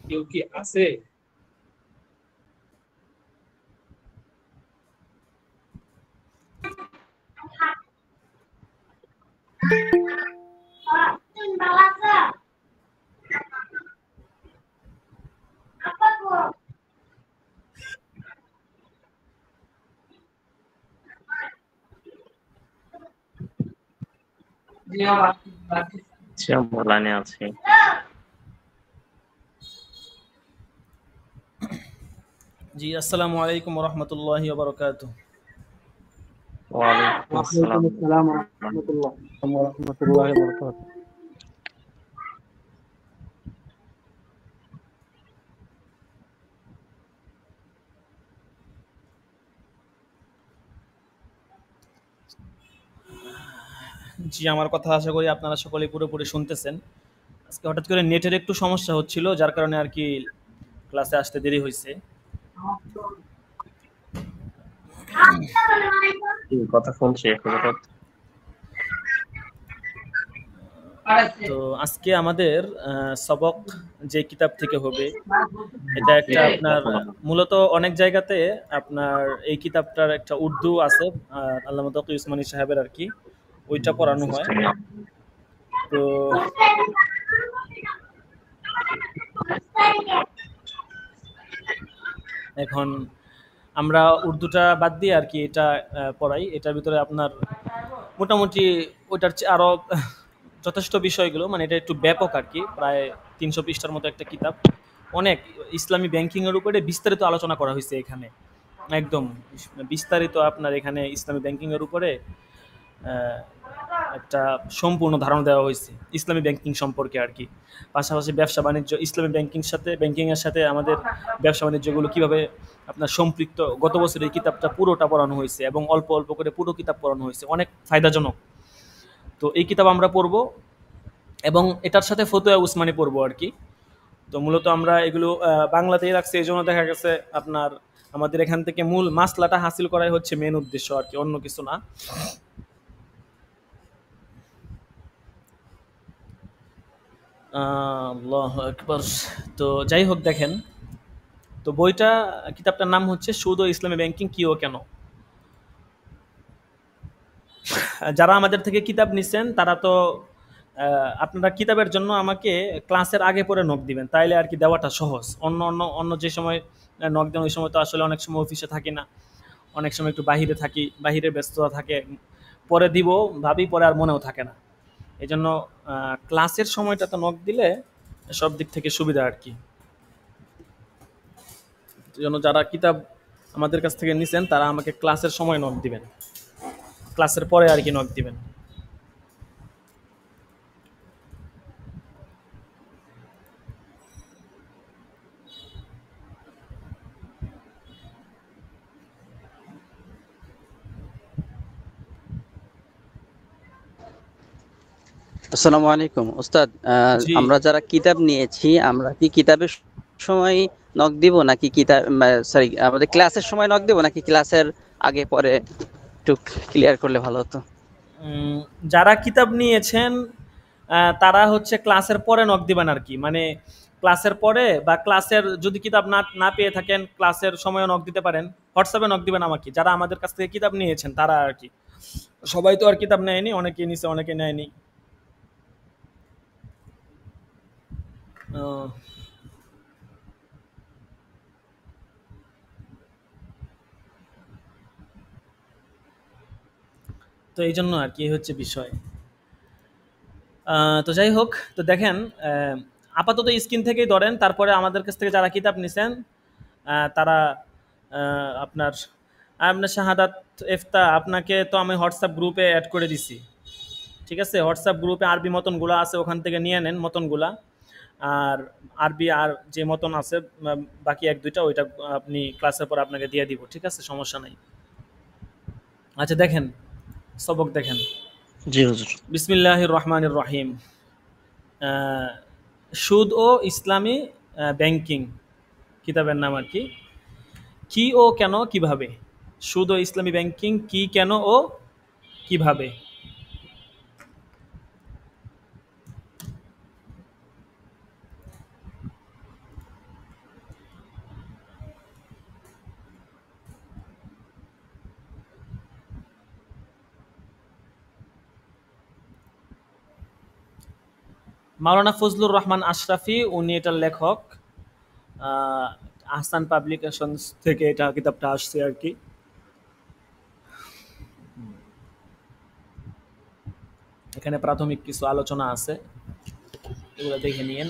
কেউ কি আছে? আচ্ছা, লাইনে আছি। জি, আসসালামু আলাইকুম ওয়া রাহমাতুল্লাহি ওয়া বারাকাতুহু। ওয়ালাইকুম আসসালাম। আসসালাম ওয়া রাহমাতুল্লাহি ওয়া বারাকাতুহু। জি, আমার কথা আশা করি আপনারা সকলেই পুরোপুরি শুনতেছেন। আজকে হঠাৎ করে নেটের একটু সমস্যা হচ্ছিল, যার কারণে আর কি ক্লাসে আসতে দেরি হয়েছে। কথা শুনছি এখন। তো আজকে আমাদের সবক যে কিতাব থেকে হবে, এটা একটা আপনার মূলত অনেক জায়গাতে আপনার এই কিতাবটার একটা উর্দু আছে, আল্লামা তকি উসমানী সাহেবের আর কি, ওইটা পড়ানো হয়। তো এখন আমরা উর্দুটা বাদ দিয়ে আর কি এটা পড়াই। এটার ভিতরে আপনার মোটামুটি ওইটার চেয়ে আরও যথেষ্ট বিষয়গুলো, মানে এটা একটু ব্যাপক আর কি, প্রায় 300 পৃষ্ঠার মতো একটা কিতাব। অনেক ইসলামী ব্যাংকিংয়ের উপরে বিস্তারিত আলোচনা করা হয়েছে এখানে, একদম বিস্তারিত আপনার এখানে ইসলামী ব্যাংকিংয়ের উপরে একটা সম্পূর্ণ ধারণা দেওয়া হয়েছে ইসলামী ব্যাংকিং সম্পর্কে আর কি। পাশাপাশি ব্যবসা বাণিজ্য, ইসলামী ব্যাংকিংয়ের সাথে আমাদের ব্যবসা বাণিজ্যগুলো কীভাবে আপনার সম্পৃক্ত, গত বছর এই কিতাবটা পুরোটা পড়ানো হয়েছে এবং অল্প অল্প করে পুরো কিতাব পড়ানো হয়েছে, অনেক ফায়দাজনক। তো এই কিতাব আমরা পড়বো এবং এটার সাথে ফতুয়া উসমানী পড়বো আর কি। তো মূলত আমরা এগুলো বাংলাতেই রাখছি, এই জন্য দেখা গেছে আপনার আমাদের এখান থেকে মূল মাসলাটা হাসিল করাই হচ্ছে মেন উদ্দেশ্য আর কি, অন্য কিছু না। আল্লাহু আকবার। তো যাই হোক, দেখেন, তো বইটা, কিতাবটার নাম হচ্ছে সুদ ও ইসলামী ব্যাংকিং কি ও কেন। যারা আমাদের থেকে কিতাব নিছেন তারা তো আপনারা কিতাবের জন্য আমাকে ক্লাসের আগে পরে নক দিবেন, তাইলে আর কি দেওয়াটা সহজ। অন্য অন্য অন্য যে সময় নক দেন, ওই সময় তো আসলে অনেক সময় অফিসে থাকি না, অনেক সময় একটু বাহিরে থাকি, বাহিরে ব্যস্ততা থাকে, পরে দিব ভাবি, পরে আর মনেও থাকে না। এই জন্য ক্লাসের সময়টা তো নক দিলে সব দিক থেকে সুবিধা আর কি। এই জন্য যারা কিতাব আমাদের কাছ থেকে নিছেন তারা আমাকে ক্লাসের সময় নক দিবেন, ক্লাসের পরে আর কি নক দিবেন। আসসালামু আলাইকুম উস্তাদ। জি, আমরা যারা কিতাব নিয়েছি, আমরা কি কিতাবের সময় নক দিব নাকি কিতাব, সরি, আমাদের ক্লাসের সময় নক দিব নাকি ক্লাসের আগে পরে? একটু ক্লিয়ার করলে ভালো হতো। যারা কিতাব নিয়েছেন তারা হচ্ছে ক্লাসের পরে নক দিবেন আর কি, মানে ক্লাসের পরে বা ক্লাসের যদি কিতাব না না পেয়ে থাকেন ক্লাসের সময় নক দিতে পারেন, হোয়াটসঅ্যাপে নক দিবেন আমাকে। যারা আমাদের কাছ থেকে কিতাব নিয়েছেন তারা আর কি, সবাই তো আর কিতাব নেয়নি, অনেকে নিছে অনেকে নেয়নি। আহ, তো এই জন্য আর কি হচ্ছে বিষয়। তো যাই হোক, তো দেখেন, আপাতত স্ক্রিন থেকেই ধরেন, তারপরে আমাদের কাছ থেকে যারা কিতাব নিছেন তারা আপনার আপনার শাহাদাত এফতা, আপনাকে তো আমি হোয়াটসঅ্যাপ গ্রুপে অ্যাড করে দিছি, ঠিক আছে? হোয়াটসঅ্যাপ গ্রুপে আরবি মতনগুলো আছে, ওখান থেকে নিয়ে নেন মতনগুলা। আর আরবি আর যে মতন আছে বাকি এক দুইটা, ওইটা আপনি ক্লাসের পর আপনাকে দিয়ে দিব, ঠিক আছে? সমস্যা নাই। আচ্ছা দেখেন, সবক দেখেন। জি হুজুর। বিসমিল্লাহির রহমানির রহিম। সুদ ও ইসলামী ব্যাংকিং কিতাবের নাম আর কি। কি ও কেন কিভাবে, সুদ ও ইসলামী ব্যাংকিং কি, কেন ও কিভাবে। মাওলানা ফজলুর রহমান আশরাফি, উনি এটার লেখক। আহ, আহসান পাবলিকেশনস থেকে এটা কিতাবটা আসছে আর কি। এখানে প্রাথমিক কিছু আলোচনা আছে, এগুলো দেখে নিয়েন।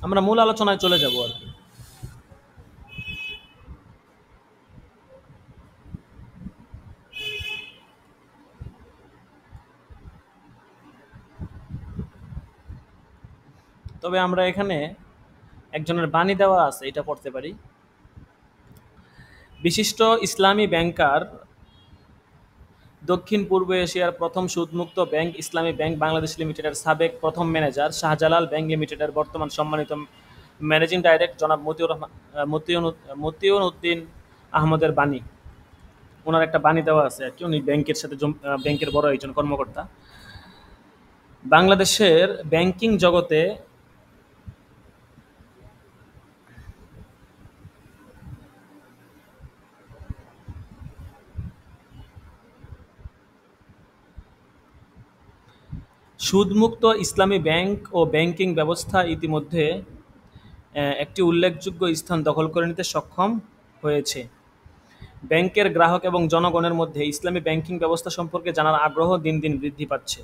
আমরা মূল আলোচনায় চলে যাব আর কি। তবে আমরা এখানে একজনের বাণী দেওয়া আছে, এটা পড়তে পারি। বিশিষ্ট ইসলামী ব্যাংকার, দক্ষিণ পূর্ব এশিয়ার প্রথম সুদমুক্ত ব্যাংক ইসলামী ব্যাংক বাংলাদেশ লিমিটেডের সাবেক প্রথম ম্যানেজার শাহজালাল ব্যাংক লিমিটেডের বর্তমান সম্মানিত ম্যানেজিং ডাইরেক্টর জনাব মতিউন উদ্দিন আহমদের বাণী। ওনার একটা বাণী দেওয়া আছে আর কি। উনি ব্যাংকের সাথে ব্যাংকের বড় একজন কর্মকর্তা। বাংলাদেশের ব্যাংকিং জগতে সুদমুক্ত ইসলামী ব্যাংক ও ব্যাংকিং ব্যবস্থা ইতিমধ্যে একটি উল্লেখযোগ্য স্থান দখল করে নিতে সক্ষম হয়েছে। ব্যাংকের গ্রাহক এবং জনগণের মধ্যে ইসলামী ব্যাংকিং ব্যবস্থা সম্পর্কে জানার আগ্রহ দিন দিন বৃদ্ধি পাচ্ছে।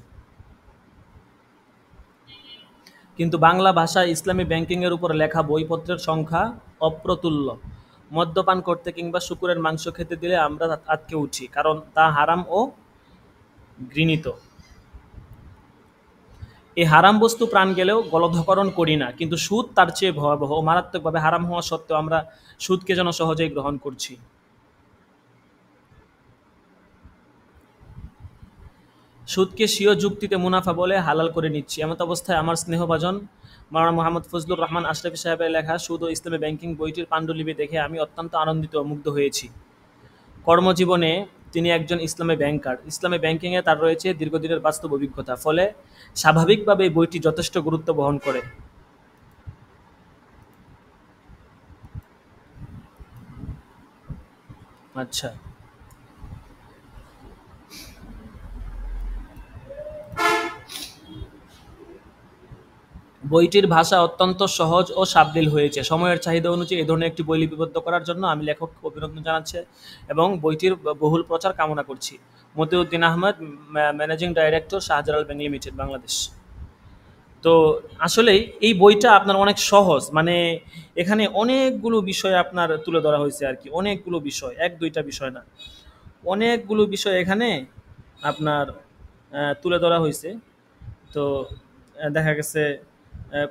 কিন্তু বাংলা ভাষায় ইসলামী ব্যাংকিংয়ের উপর লেখা বইপত্রের সংখ্যা অপ্রতুল্য। মদ্যপান করতে কিংবা শূকরের মাংস খেতে দিলে আমরা আটকে উঠি, কারণ তা হারাম ও ঘৃণিত। এই হারাম বস্তু প্রাণ গেলেও গলধকরণ করি না, কিন্তু সুদ তার চেয়ে ভয়াবহ ও মারাত্মকভাবে হারাম হওয়া সত্ত্বেও আমরা সুদকে যেন সহজেই গ্রহণ করছি। সুদকে স্বীয় যুক্তিতে মুনাফা বলে হালাল করে নিচ্ছি। এমত অবস্থায় আমার স্নেহভাজন মাওলানা মোহাম্মদ ফজলুর রহমান আশরাফি সাহেবের লেখা সুদ ও ইসলামী ব্যাংকিং বইটির পাণ্ডুলিপি দেখে আমি অত্যন্ত আনন্দিত ও মুগ্ধ হয়েছি। কর্মজীবনে তিনি একজন ইসলামী ব্যাংকার। ইসলামী ব্যাংকিংয়ে তার রয়েছে দীর্ঘদিনের বাস্তব অভিজ্ঞতা, ফলে স্বাভাবিকভাবে এই বইটি যথেষ্ট গুরুত্ব বহন করে। আচ্ছা, বইটির ভাষা অত্যন্ত সহজ ও সাবলীল হয়েছে। সময়ের চাহিদা অনুযায়ী এই ধরনের একটি বই লিপিবদ্ধ করার জন্য আমি লেখককে অভিনন্দন জানাচ্ছি এবং বইটির বহুল প্রচার কামনা করছি। Matiuddin Ahmad, managing director, Shahjalal bank limited, Bangladesh. তো আসলেই এই বইটা আপনার অনেক সহজ, মানে এখানে অনেকগুলো বিষয় আপনার তুলে ধরা হয়েছে আর কি। অনেকগুলো বিষয়, এক দুইটা বিষয় না, অনেকগুলো বিষয় এখানে আপনার তুলে ধরা হয়েছে। তো দেখা গেছে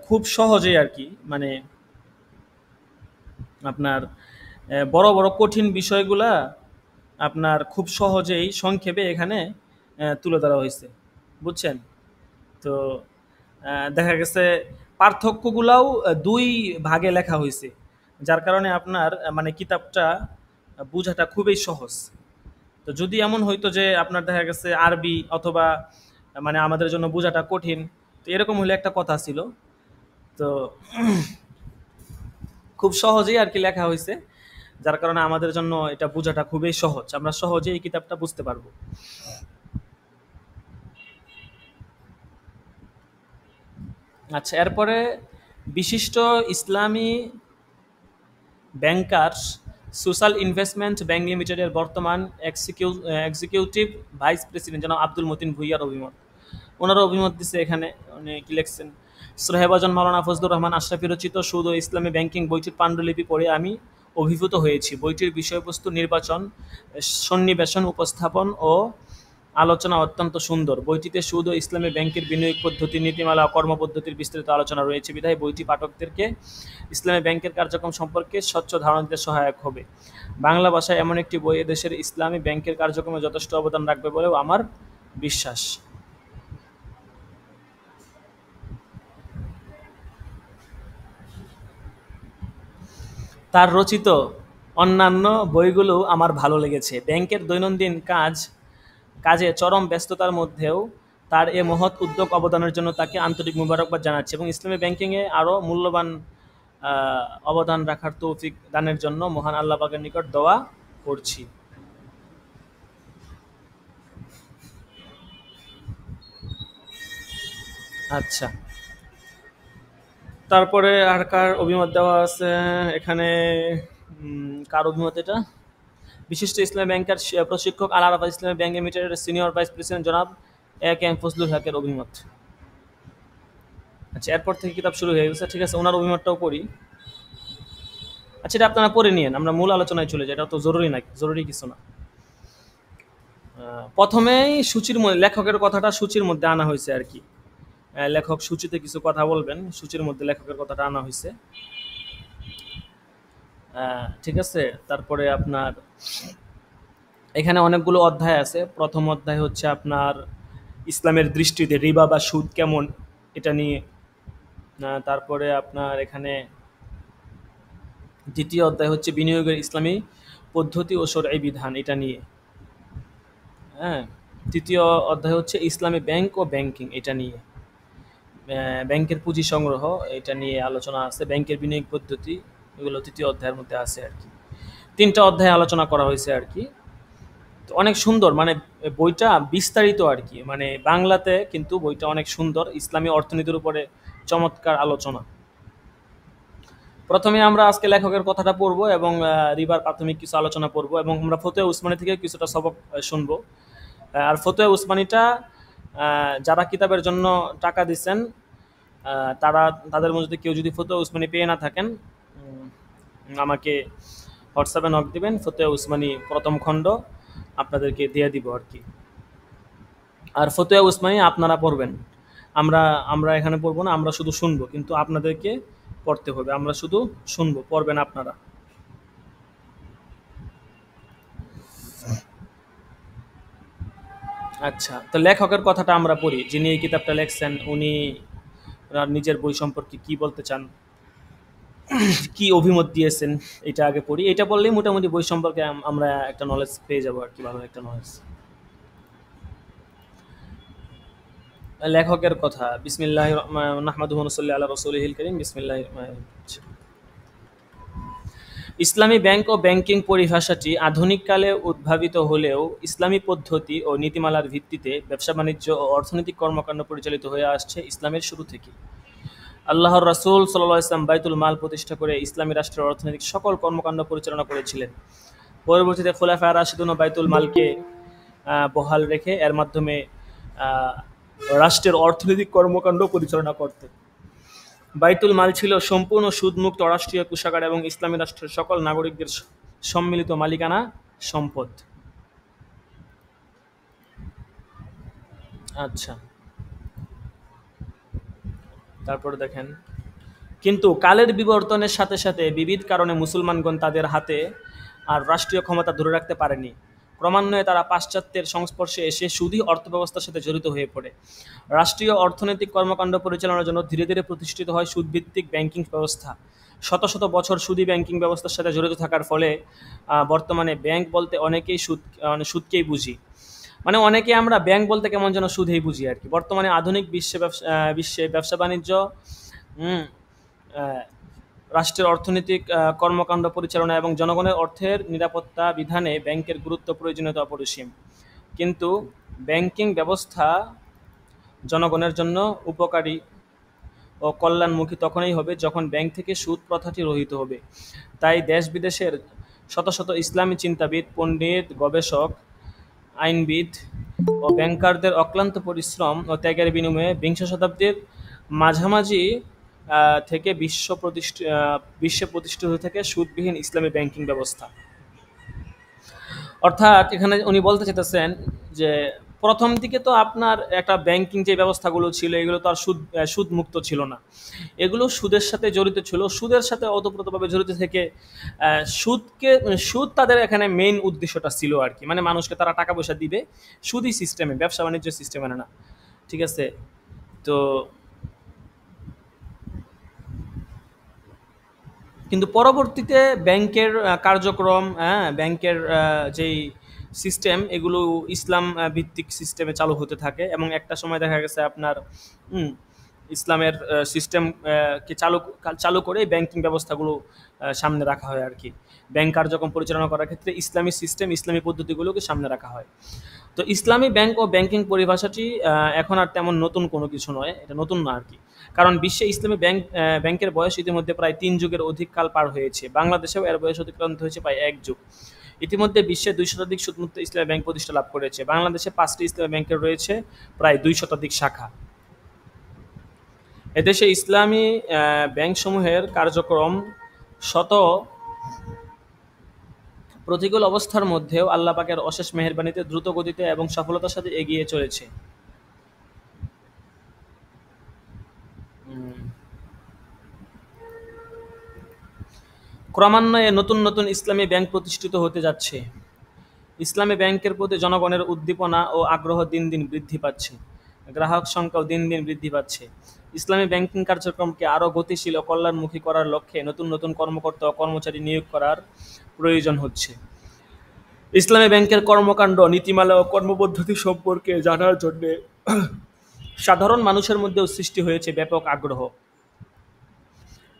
খুব সহজেই আর কি, মানে আপনার বড় বড় কঠিন বিষয়গুলা আপনার খুব সহজেই সংক্ষেপে এখানে তুলে ধরা হয়েছে, বুঝছেন? তো দেখা গেছে পার্থক্যগুলাও দুই ভাগে লেখা হয়েছে, যার কারণে আপনার মানে কিতাবটা বোঝাটা খুবই সহজ। তো যদি এমন হইতো যে আপনার দেখা গেছে আরবি অথবা মানে আমাদের জন্য বোঝাটা কঠিন, তো এরকম হলে একটা কথা ছিল। তো খুব সহজেই আর কি লেখা হয়েছে, যার কারণে আমাদের জন্য এটা বোঝাটা খুবই সহজ, আমরা সহজেই এই কিতাবটা বুঝতে পারবো। আচ্ছা, এরপরে বিশিষ্ট ইসলামী ব্যাংকার্স সোশ্যাল ইনভেস্টমেন্ট ব্যাংক লিমিটেডের বর্তমান এক্সিকিউটিভ ভাইস প্রেসিডেন্ট জনাব আব্দুল মতিন ভুইয়ার অভিমত। ওনারা অভিমত দিচ্ছে এখানে, উনি কি লিখছেন? শ্রহেভাজন মাওলানা ফজলুর রহমান আশরাফি রচিত সুদ ও ইসলামী ব্যাংকিং বইটির পাণ্ডুলিপি পড়ে আমি অভিভূত হয়েছি। বইটির বিষয়বস্তু, নির্বাচন, সন্নিবেশন, উপস্থাপন ও আলোচনা অত্যন্ত সুন্দর। বইটিতে সুদ ও ইসলামী ব্যাংকের বিনিয়োগ পদ্ধতি, নীতিমালা ও কর্মপদ্ধতির বিস্তারিত আলোচনা রয়েছে বিধায় বইটি পাঠকদেরকে ইসলামী ব্যাংকের কার্যক্রম সম্পর্কে স্বচ্ছ ধারণা দিতে সহায়ক হবে। বাংলা ভাষায় এমন একটি বই এদেশের ইসলামী ব্যাংকের কার্যক্রমে যথেষ্ট অবদান রাখবে বলেও আমার বিশ্বাস। তার রচিত অন্যান্য বইগুলো আমার ভালো লেগেছে। ব্যাংকের দৈনন্দিন কাজে চরম ব্যস্ততার মধ্যেও তার এ মহৎ উদ্যোগ অবদানের জন্য তাকে আন্তরিক মুবারকবাদ জানাচ্ছি এবং ইসলামী ব্যাংকিংয়ে আরও মূল্যবান অবদান রাখার তৌফিক দানের জন্য মহান আল্লাহ পাকের নিকট দোয়া করছি। আচ্ছা, তারপরে আর কার অভিমত দেওয়া আছে এখানে? কার অভিমত এটা? বিশিষ্ট ইসলামী ব্যাংকের প্রশিক্ষক আল আরাফা ইসলামী ব্যাংক লিমিটেডের সিনিয়র ভাইস প্রেসিডেন্ট জনাব এ কে এম ফজলুল হকের অভিমত। আচ্ছা, এরপর থেকে কিতাব শুরু হয়ে গেছে, ঠিক আছে, ওনার অভিমতটাও পড়ি। আচ্ছা, এটা আপনারা পড়ে নিয়েন, আমরা মূল আলোচনায় চলে যাই, এটা তো জরুরি না, জরুরি কিছু না। প্রথমেই সূচির মধ্যে লেখকের কথাটা সূচির মধ্যে আনা হয়েছে আর কি। লেখক সূচিতে কিছু কথা বলবেন, সূচির মধ্যে লেখকের কথাটা আনা হয়েছে, ঠিক আছে। তারপরে আপনার এখানে অনেকগুলো অধ্যায় আছে। প্রথম অধ্যায় হচ্ছে আপনার ইসলামের দৃষ্টিতে রিবা বা সুদ কেমন, এটা নিয়ে। তারপরে আপনার এখানে দ্বিতীয় অধ্যায় হচ্ছে বিনিয়োগের ইসলামী পদ্ধতি ও শরঈ বিধান, এটা নিয়ে। হ্যাঁ, তৃতীয় অধ্যায় হচ্ছে ইসলামী ব্যাংক ও ব্যাংকিং, এটা নিয়ে। ব্যাংকের পুঁজি সংগ্রহ, এটা নিয়ে আলোচনা আছে। ব্যাংকের বিনিয়োগ পদ্ধতি, এগুলো তৃতীয় অধ্যায়ের মধ্যে আছে আর কি। 3টা অধ্যায় আলোচনা করা হয়েছে আর কি। তো অনেক সুন্দর, মানে বইটা বিস্তারিত আর কি, মানে বাংলাতে, কিন্তু বইটা অনেক সুন্দর। ইসলামী অর্থনীতির উপরে চমৎকার আলোচনা। প্রথমে আমরা আজকে লেখকের কথাটা পড়বো এবং রিবার প্রাথমিক কিছু আলোচনা পড়বো, এবং আমরা ফতোয়া উসমানী থেকে কিছুটা সবক শুনবো। আর ফতোয়া উসমানীটা যারা কিতাবের জন্য টাকা দিচ্ছেন, তাদের মধ্যে কেউ যদি ফতোয়া উসমানী পেয়ে না থাকেন, আমাকে হোয়াটসঅ্যাপে নক দিবেন, ফতোয়া উসমানী প্রথম খণ্ড আপনাদেরকে দিয়ে দিব আর কি। আর ফতোয়া উসমানী আপনারা পড়বেন, আমরা এখানে পড়বো না, আমরা শুধু শুনবো, কিন্তু আপনাদেরকে পড়তে হবে। আমরা শুধু শুনবো, পড়বেন আপনারা। আচ্ছা, তো লেখকের কথাটা আমরা পড়ি। যিনি এই কিতাবটা লেখছেন, উনি নিজের বই সম্পর্কে কি বলতে চান, কি অভিমত দিয়েছেন, এটা আগে পড়ি। এটা পড়লেই মোটামুটি বই সম্পর্কে আমরা একটা নলেজ পেয়ে যাবো আর কি, ভালো একটা নলেজ। লেখকের কথা। বিসমিল্লাহির নাহমাদুহু ওয়া নুসাল্লি আলা রাসূলিহিল কারীম। বিসমিল্লাহির রহমানির রহিম। ইসলামী ব্যাংক ও ব্যাংকিং পরিভাষাটি আধুনিক কালে উদ্ভাবিত হলেও ইসলামী পদ্ধতি ও নীতিমালার ভিত্তিতে ব্যবসা বাণিজ্য ও অর্থনৈতিক কর্মকাণ্ড পরিচালিত হয়ে আসছে ইসলামের শুরু থেকে। আল্লাহর রাসূল সাল্লাল্লাহু আলাইহি ওয়াসাল্লাম বাইতুল মাল প্রতিষ্ঠা করে ইসলামী রাষ্ট্রের অর্থনৈতিক সকল কর্মকাণ্ড পরিচালনা করেছিলেন। পরবর্তীতে খুলাফায়ে রাশিদুন বাইতুল মালকে বহাল রেখে এর মাধ্যমে রাষ্ট্রের অর্থনৈতিক কর্মকাণ্ড পরিচালনা করতেন। বাইতুল মাল ছিল সম্পূর্ণ সুদমুক্ত রাষ্ট্রীয় কোষাগার এবং ইসলামী রাষ্ট্রের সকল নাগরিকদের সম্মিলিত মালিকানা সম্পদ। আচ্ছা, তারপরে দেখেন, কিন্তু কালের বিবর্তনের সাথে সাথে বিবিধ কারণে মুসলমানগণ তাদের হাতে আর রাষ্ট্রীয় ক্ষমতা ধরে রাখতে পারেনি। ক্রমান্বয়ে তারা পাশ্চাত্যের সংস্পর্শে এসে সুদী অর্থব্যবস্থার সাথে জড়িত হয়ে পড়ে। রাষ্ট্রীয় অর্থনৈতিক কর্মকাণ্ড পরিচালনার জন্য ধীরে ধীরে প্রতিষ্ঠিত হয় সুদভিত্তিক ব্যাংকিং ব্যবস্থা। শত শত বছর সুদী ব্যাংকিং ব্যবস্থার সাথে জড়িত থাকার ফলে বর্তমানে ব্যাংক বলতে অনেকেই সুদকেই বুঝি, মানে অনেকে আমরা ব্যাংক বলতে কেমন যেন সুদেই বুঝি আর কি। বর্তমানে আধুনিক বিশ্বে ব্যবসা বাণিজ্য, রাষ্ট্রের অর্থনৈতিক কর্মকাণ্ড পরিচালনা এবং জনগণের অর্থের নিরাপত্তা বিধানে ব্যাংকের গুরুত্ব প্রয়োজনীয়তা অপরিসীম। কিন্তু ব্যাংকিং ব্যবস্থা জনগণের জন্য উপকারী ও কল্যাণমুখী তখনই হবে যখন ব্যাংক থেকে সুদ প্রথাটি রহিত হবে। তাই দেশ বিদেশের শত শত ইসলামী চিন্তাবিদ, পণ্ডিত, গবেষক, আইনবিদ ও ব্যাংকারদের অক্লান্ত পরিশ্রম ও ত্যাগের বিনিময়ে বিংশ শতাব্দীর মাঝামাঝি থেকে বিশ্বে প্রতিষ্ঠিত হয়ে থাকে সুদবিহীন ইসলামী ব্যাংকিং ব্যবস্থা। অর্থাৎ এখানে উনি বলতে চাইতেছেন যে প্রথম দিকে তো আপনার একটা ব্যাংকিং যে ব্যবস্থাগুলো ছিল, এগুলো তো আর সুদ মুক্ত ছিল না, এগুলো সুদের সাথে জড়িত ছিল। সুদের সাথে ওতপ্রোতভাবে জড়িত থেকে সুদ তাদের এখানে মেইন উদ্দেশ্যটা ছিল আর কি, মানে মানুষকে তারা টাকা পয়সা দিবে সুদী সিস্টেমে, ব্যবসা বাণিজ্য সিস্টেমে না, ঠিক আছে। তো কিন্তু পরবর্তীতে ব্যাংকের কার্যক্রম, ব্যাংকের যেই সিস্টেম, এগুলো ইসলাম ভিত্তিক সিস্টেমে চালু হতে থাকে এবং একটা সময় দেখা গেছে আপনার ইসলামের সিস্টেম কে চালু করে ব্যাংকিং ব্যবস্থাগুলো সামনে রাখা হয় আর কি। ব্যাংক কার্যক্রম পরিচালনা করার ক্ষেত্রে ইসলামী সিস্টেম, ইসলামী পদ্ধতিগুলোকে সামনে রাখা হয়। তো ইসলামী ব্যাংক ও ব্যাংকিং পরিভাষাটি এখন আর তেমন নতুন কোনো কিছু নয়, এটা নতুন না আর কি। কারণ বিশ্বে ইসলামী ব্যাংকের বয়স ইতিমধ্যে প্রায় 3 যুগের অধিক কাল পার হয়েছে। বাংলাদেশেও এর বয়স অতিক্রান্ত হয়েছে প্রায় 1 যুগ। ইতিমধ্যে বিশ্বে 2 শতাধিক সুদমুক্ত ইসলামী ব্যাংক প্রতিষ্ঠা লাভ করেছে। বাংলাদেশে 5টি ইসলামী ব্যাংকের রয়েছে প্রায় 2 শতাধিক শাখা। এদেশে ইসলামী ব্যাংকসমূহের কার্যক্রম শত প্রতিকূল অবস্থার মধ্যেও আল্লাহ পাকের অশেষ মেহেরবানিতে দ্রুত গতিতে এবং সফলতার সাথে এগিয়ে চলেছে। ক্রমান্বয়ে নতুন নতুন ইসলামী ব্যাংক প্রতিষ্ঠিত হতে যাচ্ছে। ইসলামী ব্যাংকের প্রতি জনগণের উদ্দীপনা ও আগ্রহ দিন দিন বৃদ্ধি পাচ্ছে। গ্রাহক সংখ্যাও দিন দিন বৃদ্ধি পাচ্ছে। ইসলামী ব্যাংকিং কার্যক্রমকে আরও গতিশীল ও কল্যাণমুখী করার লক্ষ্যে নতুন নতুন কর্মকর্তা ও কর্মচারী নিয়োগ করার প্রয়োজন হচ্ছে। ইসলামী ব্যাংকের কর্মকাণ্ড, নীতিমালা ও কর্মপদ্ধতি সম্পর্কে জানার জন্য সাধারণ মানুষের মধ্যেও সৃষ্টি হয়েছে ব্যাপক আগ্রহ।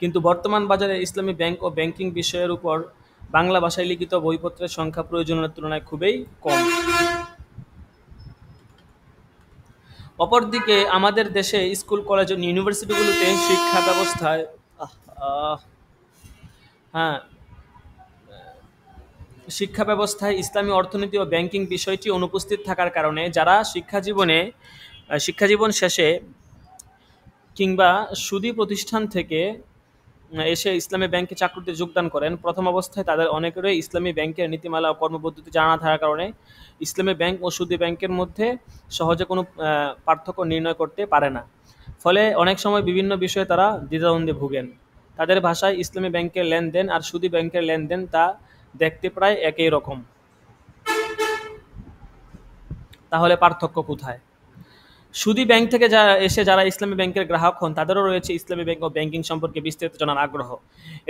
কিন্তু বর্তমান বাজারে ইসলামী ব্যাংক ও ব্যাংকিং বিষয়ের উপর বাংলা ভাষায় লিখিত বইপত্রের সংখ্যা প্রয়োজনের তুলনায় খুবই কম। অপরদিকে আমাদের দেশে স্কুল, কলেজ ও ইউনিভার্সিটিগুলোতে শিক্ষা ব্যবস্থায় ইসলামী অর্থনীতি ও ব্যাংকিং বিষয়টি অনুপস্থিত থাকার কারণে যারা শিক্ষাজীবন শেষে কিংবা সুদী প্রতিষ্ঠান থেকে এসে ইসলামী ব্যাংকে চাকরিতে যোগদান করেন, প্রথম অবস্থায় তাদের অনেকেরই ইসলামী ব্যাংকের নীতিমালা ও কর্মপদ্ধতি জানা থাকার কারণে ইসলামী ব্যাংক ও সুদী ব্যাংকের মধ্যে সহজে কোনো পার্থক্য নির্ণয় করতে পারে না। ফলে অনেক সময় বিভিন্ন বিষয়ে তারা দ্বিধাদ্বন্দ্বে ভোগেন। তাদের ভাষায় ইসলামী ব্যাংকের লেনদেন আর সুদী ব্যাংকের লেনদেন তা দেখতে প্রায় একই রকম। তাহলে পার্থক্য কোথায়? সুদী ব্যাংক থেকে যারা ইসলামী ব্যাংকের গ্রাহক হন তাদেরও রয়েছে ইসলামী ব্যাংক ও ব্যাংকিং সম্পর্কে বিস্তারিত জানার আগ্রহ।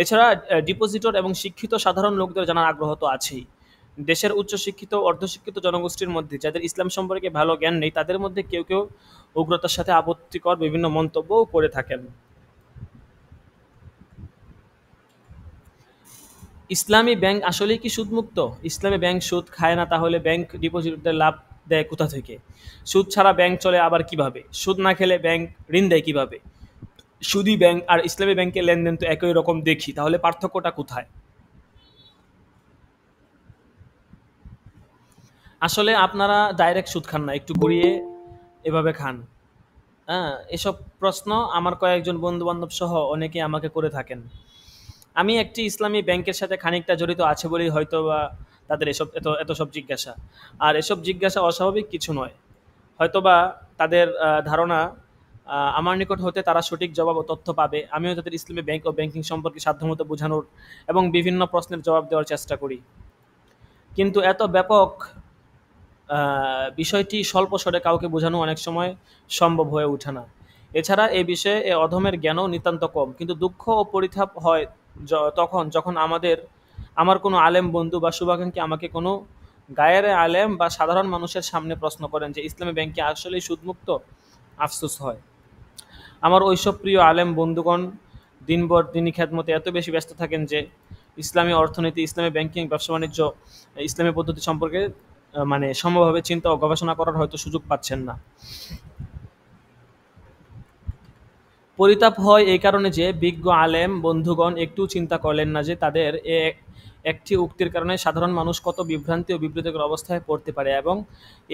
এছাড়া ডিপোজিটর এবং শিক্ষিত সাধারণ লোকদের জানার আগ্রহ তো আছেই। দেশের উচ্চশিক্ষিত ও অর্ধশিক্ষিত জনগোষ্ঠীর মধ্যে যাদের ইসলাম সম্পর্কে ভালো জ্ঞান নেই তাদের মধ্যে কেউ কেউ উগ্রতার সাথে আপত্তিকর বিভিন্ন মন্তব্যও করে থাকেন। ইসলামী ব্যাংক আসলেই কি সুদমুক্ত? ইসলামী ব্যাংক সুদ খায় না, তাহলে ব্যাংক ডিপোজিটরদের লাভ দেয় কোথা থেকে? সুদ ছাড়া ব্যাংক চলে আবার কিভাবে? সুদ না খেলে ব্যাংক ঋণ দেয় কিভাবে? সুদী ব্যাংক আর ইসলামী ব্যাংকের লেনদেন তো একই রকম দেখি, তাহলে পার্থক্যটা কোথায়? আসলে আপনারা ডাইরেক্ট সুদ খান না, একটু ঘুরিয়ে এভাবে খান। এসব প্রশ্ন আমার কয়েকজন বন্ধু বান্ধব সহ অনেকে আমাকে করে থাকেন। আমি একটি ইসলামী ব্যাংকের সাথে খানিকটা জড়িত আছে বলেই হয়তো বা তাদের এত সব জিজ্ঞাসা। আর এসব জিজ্ঞাসা অস্বাভাবিক কিছু নয়। হয়তোবা তাদের ধারণা আমার নিকট হতে তারা সঠিক জবাব ও তথ্য পাবে। আমিও তাদের ইসলামী ব্যাংক ও ব্যাংকিং সম্পর্কে সাধ্যমতো বোঝানোর এবং বিভিন্ন প্রশ্নের জবাব দেওয়ার চেষ্টা করি। কিন্তু এত ব্যাপক বিষয়টি স্বল্প স্বরে কাউকে বোঝানো অনেক সময় সম্ভব হয়ে ওঠে না। এছাড়া এ বিষয়ে অধমের জ্ঞানও নিতান্ত কম। কিন্তু দুঃখ ও পরিতাপ হয় যখন আমার কোনো আলেম বন্ধু বা শুভাকাঙ্ক্ষী আমাকে কোনো গায়ের আলেম বা সাধারণ মানুষের সামনে প্রশ্ন করেন যে ইসলামী ব্যাংকে আসলেই সুদমুক্ত। আফসোস হয়, আমার ওইসব প্রিয় আলেম বন্ধুগণ দিনভর দিনী খেদমতে এত বেশি ব্যস্ত থাকেন যে ইসলামী অর্থনীতি, ইসলামী ব্যাংকিং, ব্যবসা বাণিজ্য, ইসলামী পদ্ধতি সম্পর্কে সমভাবে চিন্তা ও গবেষণা করার হয়তো সুযোগ পাচ্ছেন না। পরিতাপ হয় এই কারণে যে বিজ্ঞ আলেম বন্ধুগণ একটু চিন্তা করলেন না যে তাদের একটি উক্তির কারণে সাধারণ মানুষ কত বিভ্রান্তি ও বিব্রতকর অবস্থায় পড়তে পারে এবং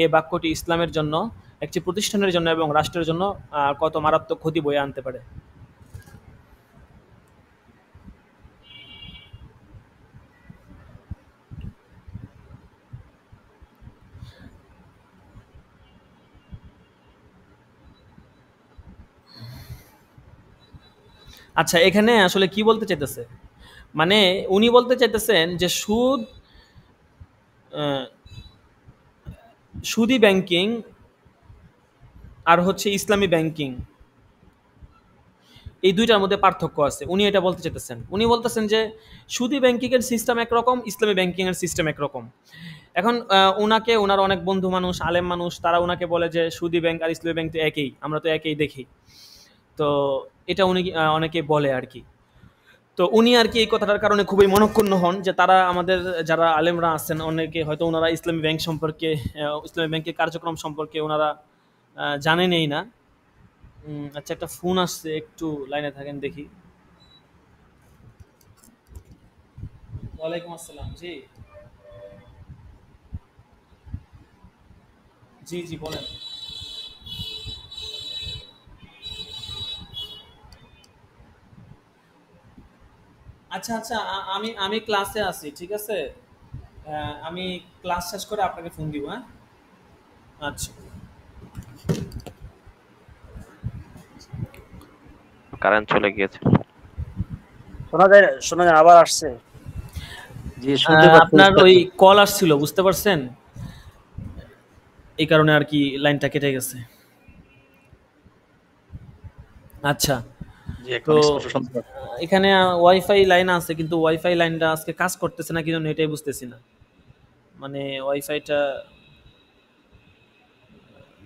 এ বাক্যটি ইসলামের জন্য, একটি প্রতিষ্ঠানের জন্য এবং রাষ্ট্রের জন্য কত মারাত্মক ক্ষতি বয়ে আনতে পারে। আচ্ছা, এখানে আসলে কি বলতে চাইতেছে? মানে উনি বলতে চাইতেছেন যে সুদী ব্যাংকিং আর হচ্ছে ইসলামী ব্যাংকিং, এই দুইটার মধ্যে পার্থক্য আছে। উনি এটা বলতে চাইতেছেন। উনি বলতেছেন যে সুদী ব্যাংকিংয়ের সিস্টেম একরকম, ইসলামী ব্যাংকিংয়ের সিস্টেম একরকম। এখন ওনার অনেক বন্ধু মানুষ, আলেম মানুষ, তারা ওনাকে বলে যে সুদী ব্যাংক আর ইসলামী ব্যাংক তো একই, আমরা তো একই দেখি। তো এটা উনি অনেকে বলে আর কি। তো উনি আর কি এই কথাটার কারণে খুবই মনঃক্ষুণ্ণ হন যে তারা আমাদের যারা আলেমরা আছেন অনেকে হয়তো ওনারা ইসলামী ব্যাংক সম্পর্কে ইসলামী ব্যাংকের কার্যক্রম সম্পর্কে ওনারা জানেনই না। আচ্ছা, একটা ফোন আসছে, একটু লাইনে থাকেন দেখি। ওয়ালাইকুম আসসালাম। জি জি জি বলেন। আচ্ছা আচ্ছা, আমি আমি ক্লাসে আছি, ঠিক আছে। আমি ক্লাস শেষ করে আপনাকে ফোন দিব, হ্যাঁ। আচ্ছা। কারেন্ট চলে গিয়েছে। শোনা যায় আবার আসছে। জি শুনতে পাচ্ছি। আপনার ওই কল আসছিল, বুঝতে পারছেন, এই কারণে আর কি লাইনটা কেটে গেছে। আচ্ছা, জি তো এখন স্পষ্ট শুনতে পাচ্ছি। এখানে ওয়াইফাই লাইন আছে, কিন্তু ওয়াইফাই লাইনটা আজকে কাজ করতেছে না কি জন্য এটাই বুঝতেছি না। মানে ওয়াইফাইটা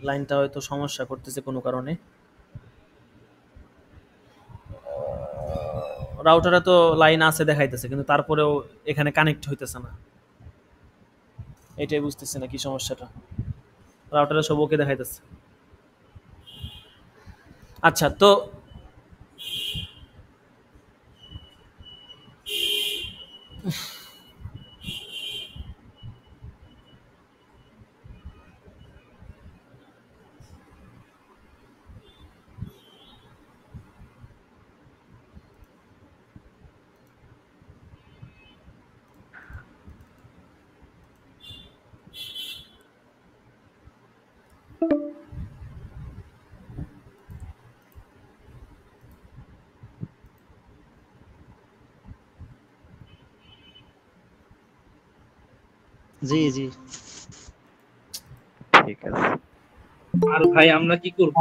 লাইনটা হয়তো সমস্যা করতেছে কোনো কারণে। রাউটারে তো লাইন আছে দেখাইতেছে, কিন্তু তারপরেও এখানে কানেক্ট হইতেছে না, এটাই বুঝতেছি না কি সমস্যাটা। রাউটারে সব ওকে দেখাইতেছে। আচ্ছা, তো জি জি। ঠিক আছে। আর ভাই আমরা কি করব?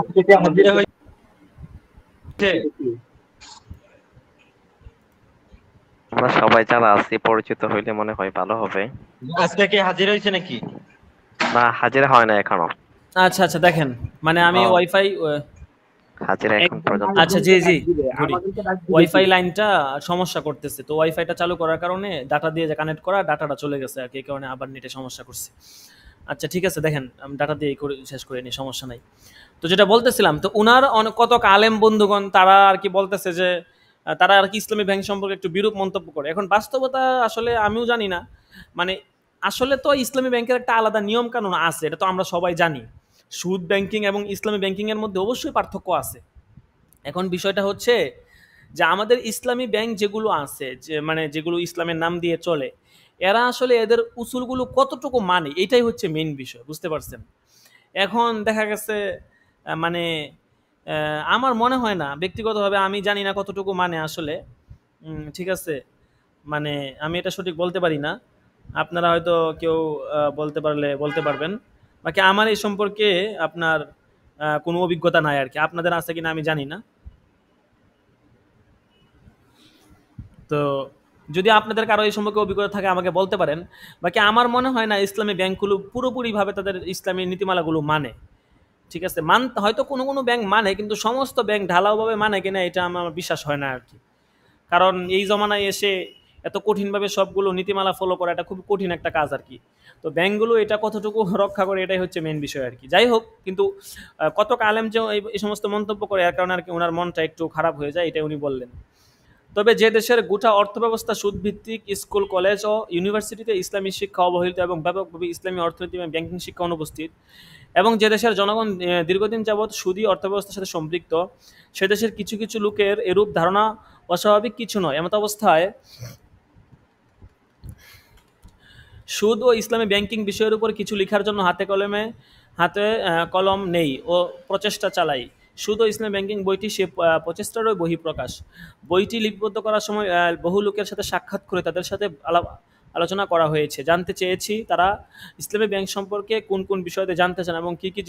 আমরা সবাই যারা আছি পরিচিত হইলে মনে হয় ভালো হবে। আজকে কি হাজির হয়েছে নাকি? না, হাজিরা হয় না এখনো। আচ্ছা আচ্ছা, দেখেন, মানে আমি ওয়াইফাই হাজিরা এখন পর্যন্ত। আচ্ছা জি জি ঘুরি। ওয়াইফাই লাইনটা সমস্যা করতেছে, তো ওয়াইফাইটা চালু করার কারণে ডাটা দিয়ে যে কানেক্ট করা, ডাটাটা চলে গেছে আর কি, এই কারণে আবার নেটে সমস্যা করছে। আচ্ছা ঠিক আছে, দেখেন আমি ডাটা দিয়ে শেষ করে নিই, সমস্যা নাই। তো যেটা বলতেছিলাম, তো উনার কত আলেম বন্ধুগণ তারা আর কি বলতেছে যে তারা আর কি ইসলামী ব্যাংক সম্পর্কে একটু বিরূপ মন্তব্য করে। এখন বাস্তবতা আসলে আমিও জানি না, মানে আসলে তো ইসলামী ব্যাংকের একটা আলাদা নিয়ম কানুন আছে, এটা তো আমরা সবাই জানি। সুদ ব্যাংকিং এবং ইসলামী ব্যাংকিং এর মধ্যে অবশ্যই পার্থক্য আছে। এখন বিষয়টা হচ্ছে যে আমাদের ইসলামী ব্যাংক যেগুলো আছে, যে মানে যেগুলো ইসলামের নাম দিয়ে চলে, এরা আসলে এদের উসুলগুলো কতটুকু মানে, এটাই হচ্ছে মেইন বিষয়, বুঝতে পারছেন। এখন দেখা গেছে মানে আমার মনে হয় না, ব্যক্তিগতভাবে আমি জানি না কতটুকু মানে আসলে। ঠিক আছে, মানে আমি এটা সঠিক বলতে পারি না। আপনারা হয়তো কেউ বলতে পারলে বলতে পারবেন। বাকি আমার এই সম্পর্কে আপনার কোনো অভিজ্ঞতা নাই আর কি, আপনাদের আছে কিনা আমি জানি না। তো যদি আপনাদের কারো এই সম্পর্কে অভিজ্ঞতা থাকে আমাকে বলতে পারেন। বাকি আমার মনে হয় না ইসলামী ব্যাংকগুলো পুরোপুরিভাবে তাদের ইসলামী নীতিমালাগুলো মানে। ঠিক আছে, হয়তো কোনো কোনো ব্যাংক মানে, কিন্তু সমস্ত ব্যাংক ঢালাওভাবে মানে কিনা এটা আমার বিশ্বাস হয় না আর কি। কারণ এই জমানায় এসে এত কঠিনভাবে সবগুলো নীতিমালা ফলো করা এটা খুব কঠিন একটা কাজ আর কি। তো ব্যাংকগুলো এটা কতটুকু রক্ষা করে এটাই হচ্ছে মেন বিষয় আর কি। যাই হোক, কিন্তু কত আলেম যে এই সমস্ত মন্তব্য করে, এর কারণে আর কি ওনার মনটা একটু খারাপ হয়ে যায়, এটাই উনি বললেন। তবে যে দেশের গোটা অর্থব্যবস্থা সুদভিত্তিক, স্কুল কলেজ ও ইউনিভার্সিটিতে ইসলামী শিক্ষা অবহেলিত এবং ব্যাপকভাবে ইসলামী অর্থনীতি এবং ব্যাংকিং শিক্ষা অনুপস্থিত, এবং যে দেশের জনগণ দীর্ঘদিন যাবৎ সুদী অর্থব্যবস্থার সাথে সম্পৃক্ত, সে দেশের কিছু কিছু লোকের এরূপ ধারণা অস্বাভাবিক কিছু নয়। এমত অবস্থায় সুদ ও ইসলামী ব্যাংকিং বিষয়ের উপর কিছু লেখার জন্য হাতে কলম নেই ও প্রচেষ্টা চালাই। সুদ ও ইসলামী ব্যাংকিং বইটি সে প্রচেষ্টারই বহিঃপ্রকাশ। বইটি লিপিবদ্ধ করার সময় বহু লোকের সাথে সাক্ষাৎ করে তাদের সাথে আলোচনা করা হয়েছে। জানতে চেয়েছি তারা ইসলামী ব্যাংক সম্পর্কে কোন কোন বিষয়তে জানতে চান এবং কী কী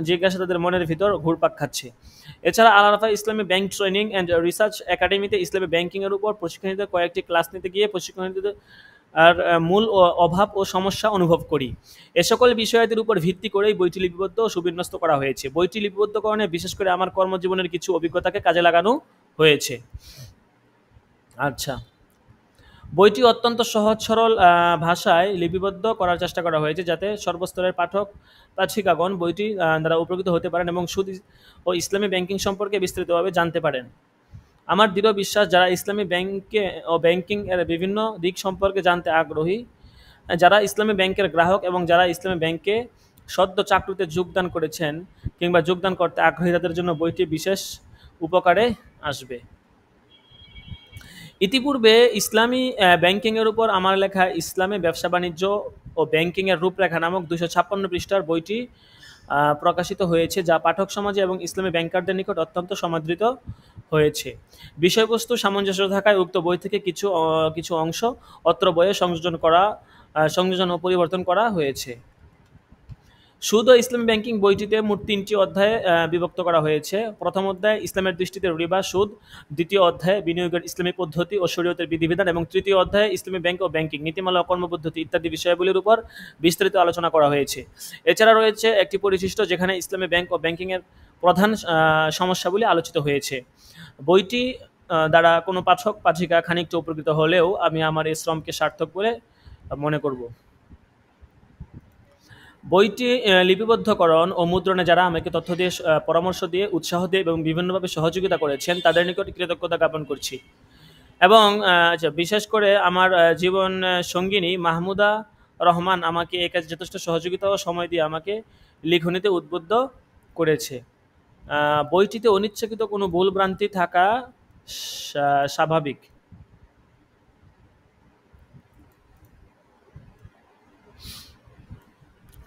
জিজ্ঞাসা তাদের মনের ভিতর ঘুরপাক খাচ্ছে। এছাড়া Al Arafah Islami bank training and research একাডেমিতে ইসলামী ব্যাংকিংয়ের উপর প্রশিক্ষণীদের কয়েকটি ক্লাস নিতে গিয়ে প্রশিক্ষণীদের আর মূল অভাব ও সমস্যা অনুভব করি। এ সকল বিষয়াদির উপর ভিত্তি করেই বইটি লিপিবদ্ধ ও সুবিন্যস্ত করা হয়েছে। বইটি লিপিবদ্ধকরণে বিশেষ করে আমার কর্মজীবনের কিছু অভিজ্ঞতাকে কাজে লাগানো হয়েছে। আচ্ছা, বইটি অত্যন্ত সহজ সরল ভাষায় লিপিবদ্ধ করার চেষ্টা করা হয়েছে যাতে সর্বস্তরের পাঠক পাঠিকাগণ বইটি দ্বারা উপকৃত হতে পারেন এবং সুদ ও ইসলামী ব্যাংকিং সম্পর্কে বিস্তৃতভাবে জানতে পারেন। আমার দৃঢ় বিশ্বাস যারা ইসলামী ব্যাংকে ও ব্যাংকিং এর বিভিন্ন দিক সম্পর্কে জানতে আগ্রহী, যারা ইসলামী ব্যাংকের গ্রাহক এবং যারা ইসলামী ব্যাংকে সদ্য চাকরিতে যোগদান করেছেন কিংবা যোগদান করতে আগ্রহী তাদের জন্য বইটি বিশেষ উপকারে আসবে। ইতিপূর্বে ইসলামী ব্যাংকিংয়ের উপর আমার লেখা ইসলামী ব্যবসা বাণিজ্য ও ব্যাংকিংয়ের রূপরেখা নামক 256 পৃষ্ঠার বইটি প্রকাশিত হয়েছে, যা পাঠক সমাজে এবং ইসলামী ব্যাংকারদের নিকট অত্যন্ত সমাদৃত হয়েছে। বিষয়বস্তু সামঞ্জস্য থাকায় উক্ত বই থেকে কিছু অংশ অত্র বইয়ে সংযোজন ও পরিবর্তন করা হয়েছে। সুদ ও ইসলামী ব্যাংকিং বইটিতে মোট 3টি অধ্যায়ে বিভক্ত করা হয়েছে। প্রথম অধ্যায় ইসলামের দৃষ্টিতে রিবা সুদ, দ্বিতীয় অধ্যায়ে বিনিয়োগের ইসলামী পদ্ধতি ও শরীয়তের বিধিবিধান এবং তৃতীয় অধ্যায়ে ইসলামী ব্যাংক ও ব্যাংকিং নীতিমালা ও কর্মপদ্ধতি ইত্যাদি বিষয়াবলীর উপর বিস্তারিত আলোচনা করা হয়েছে। এছাড়া রয়েছে একটি পরিশিষ্ট যেখানে ইসলামী ব্যাংক ও ব্যাংকিংয়ের প্রধান সমস্যাগুলি আলোচিত হয়েছে। বইটি দ্বারা কোনো পাঠক পাঠিকা খানিকটা উপকৃত হলেও আমি আমার এই শ্রমকে সার্থক বলে মনে করব। বইটি লিপিবদ্ধকরণ ও মুদ্রণে যারা আমাকে তথ্য দিয়ে পরামর্শ দিয়ে উৎসাহ দিয়ে এবং বিভিন্নভাবে সহযোগিতা করেছেন তাদের নিকট কৃতজ্ঞতা জ্ঞাপন করছি। এবং বিশেষ করে আমার জীবন সঙ্গিনী মাহমুদা রহমান আমাকে এই কাজে যথেষ্ট সহযোগিতা ও সময় দিয়ে আমাকে লিখনিতে উদ্বুদ্ধ করেছে। বইটিতে অনিচ্ছাকৃত কোনো ভুলভ্রান্তি থাকা স্বাভাবিক।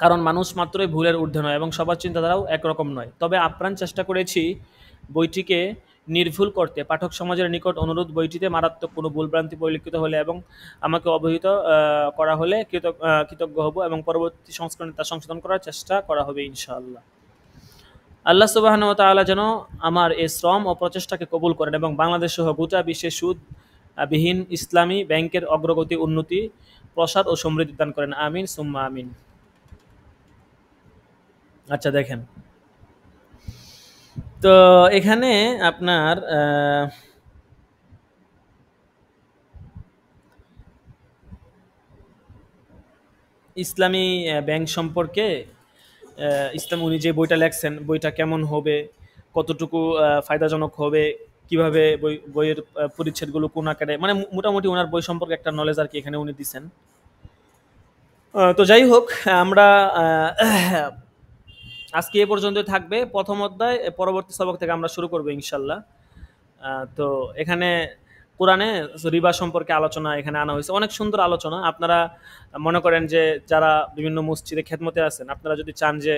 কারণ মানুষ মাত্রই ভুলের ঊর্ধ্বে নয় এবং সবার চিন্তাধারাও একরকম নয়। তবে আপ্রাণ চেষ্টা করেছি বইটিকে নির্ভুল করতে। পাঠক সমাজের নিকট অনুরোধ, বইটিতে মারাত্মক কোনো ভুলভ্রান্তি পরিলক্ষিত হলে এবং আমাকে অবহিত করা হলে কৃতজ্ঞ হব এবং পরবর্তী সংস্করণে তা সংশোধন করার চেষ্টা করা হবে ইনশাআল্লাহ। আল্লাহ সুবহানাহু ওয়া তাআলা যেন আমার এই শ্রম ও প্রচেষ্টাকে কবুল করেন এবং বাংলাদেশ সহ গোটা বিশ্বে সুদবিহীন ইসলামী ব্যাংকের অগ্রগতি, উন্নতি, প্রসার ও সমৃদ্ধি দান করেন। আমিন সুম্মা আমিন। আচ্ছা, দেখেন তো এখানে আপনার ইসলামী ব্যাংক সম্পর্কে ইসলাম উনি যে বইটা লেখছেন বইটা কেমন হবে, কতটুকু ফায়দাজনক হবে, কিভাবে বইয়ের পরিচ্ছেদগুলো কোন আকারে, মানে মোটামুটি ওনার বই সম্পর্কে একটা নলেজ আর কি এখানে উনি দিচ্ছেন। তো যাই হোক, আমরা আজকে এ পর্যন্তই থাকবে প্রথম অধ্যায়। পরবর্তী সবক থেকে আমরা শুরু করবো ইনশাল্লাহ। তো এখানে কোরআনে রিবা সম্পর্কে আলোচনা এখানে আনা হয়েছে, অনেক সুন্দর আলোচনা। আপনারা মনে করেন যে যারা বিভিন্ন মসজিদে খেদমতে আছেন, আপনারা যদি চান যে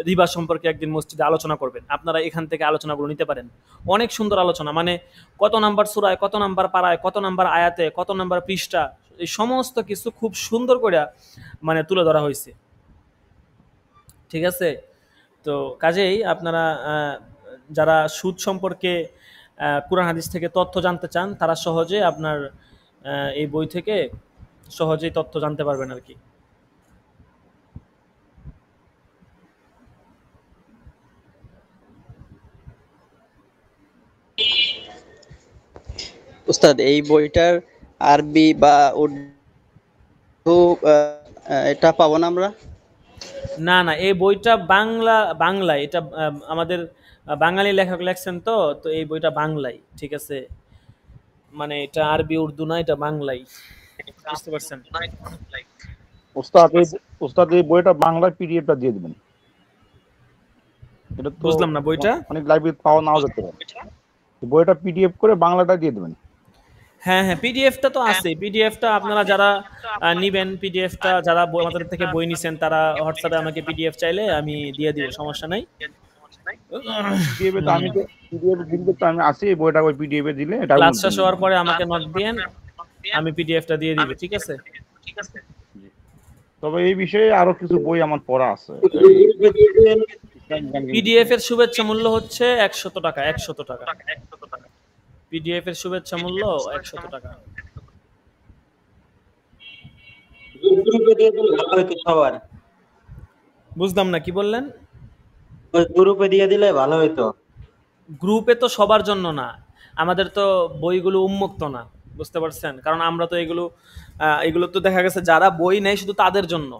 রিবা সম্পর্কে একদিন মসজিদে আলোচনা করবেন, আপনারা এখান থেকে আলোচনাগুলো নিতে পারেন। অনেক সুন্দর আলোচনা, মানে কত নাম্বার সূরায়, কত নাম্বার পারায়, কত নাম্বার আয়াতে, কত নাম্বার পৃষ্ঠা, এই সমস্ত কিছু খুব সুন্দর করে মানে তুলে ধরা হয়েছে। ঠিক আছে, তো কাজেই আপনারা যারা সুদ সম্পর্কে কুরআন হাদিস থেকে তথ্য জানতে চান তারা সহজে আপনার এই বই থেকে সহজেই তথ্য জানতে পারবেন আর কি। উস্তাদ, এই বইটার আরবি বা উর্দু এটা পাবো না আমরা? না না, এই বইটা বাংলায়, এটা আমাদের বাঙালি লেখক লেখছেন, তো এই বইটা বাংলায়। ঠিক আছে, মানে এটা আরবি উর্দু না, এটা বাংলায়, বুঝতে পারছেন? ওস্তাদ এই বইটা বাংলায় পিডিএফটা দিয়ে দিবেন। এটা তো বুঝলাম না, বইটা অনেক লাইব্রেরি পাওয়া নাও যেতে পারে, বইটা পিডিএফ করে বাংলাটা দিয়ে দিবেন। হ্যাঁ হ্যাঁ, পিডিএফটা তো আছে। পিডিএফটা আপনারা যারা নিবেন, পিডিএফটা যারা আমাদের থেকে বই নিছেন তারা হোয়াটসঅ্যাপে আমাকে পিডিএফ চাইলে আমি দিয়ে দিব, সমস্যা নাই। পিডিএফ তো আমি তো পিডিএফ দিলে তো আমি আসি, বইটা ওই পিডিএফ এ দিলে এটা ক্লাস শেষ হওয়ার পরে আমাকে নক দিয়েন, আমি পিডিএফটা দিয়ে দিব। ঠিক আছে, তবে এই বিষয়ে আরো কিছু বই আমার পড়া আছে। পিডিএফ এর শুভেচ্ছা মূল্য হচ্ছে 100 টাকা। 100 টাকা পিডিএফ এর শুভেচ্ছা মূল্য 100 টাকা। গ্রুপে দিয়ে দিলে ভালো হতো সবার। বুঝলাম না, কি বললেন? ওই গ্রুপে দিয়ে দিলে ভালো হতো। গ্রুপে তো সবার জন্য না, আমাদের তো বইগুলো উন্মুক্ত না, বুঝতে পারছেন? কারণ আমরা তো এগুলো তো দেখা গেছে যারা বই নেয় শুধু তাদের জন্য,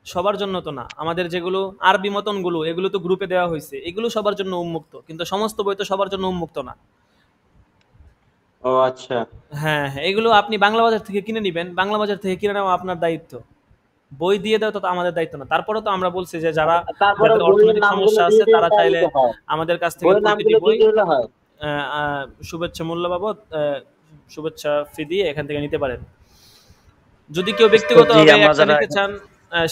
সবার জন্য তো না। আমাদের যেগুলো আরবি মতনগুলো এগুলো তো গ্রুপে দেওয়া হয়েছে, এগুলো সবার জন্য উন্মুক্ত, কিন্তু সমস্ত বই তো সবার জন্য উন্মুক্ত না। ও আচ্ছা। হ্যাঁ হ্যাঁ, এগুলো আপনি বাংলা বাজার থেকে কিনে নেবেন, বাংলা বাজার থেকে কিনে নেওয়া আপনার দায়িত্ব, বই দিয়ে দেওয়া তো আমাদের দায়িত্ব না। তারপরে তো আমরা বলছি যে তারপরে যাদের বইয়ের অর্থনৈতিক নামগুলো সমস্যা দিয়ে আছে দিলে তারা তাই চাইলে দিতে হয়। আমাদের কাছ থেকে বইয়ের প্রতিটি নামগুলো বই দিয়ে দিলে হয়। শুভেচ্ছা মূল্য বাবদ শুভেচ্ছা ফি দিয়ে এখান থেকে নিতে পারেন। যদি কেউ ব্যক্তিগতভাবে আমরা একটা যারা নিতে চান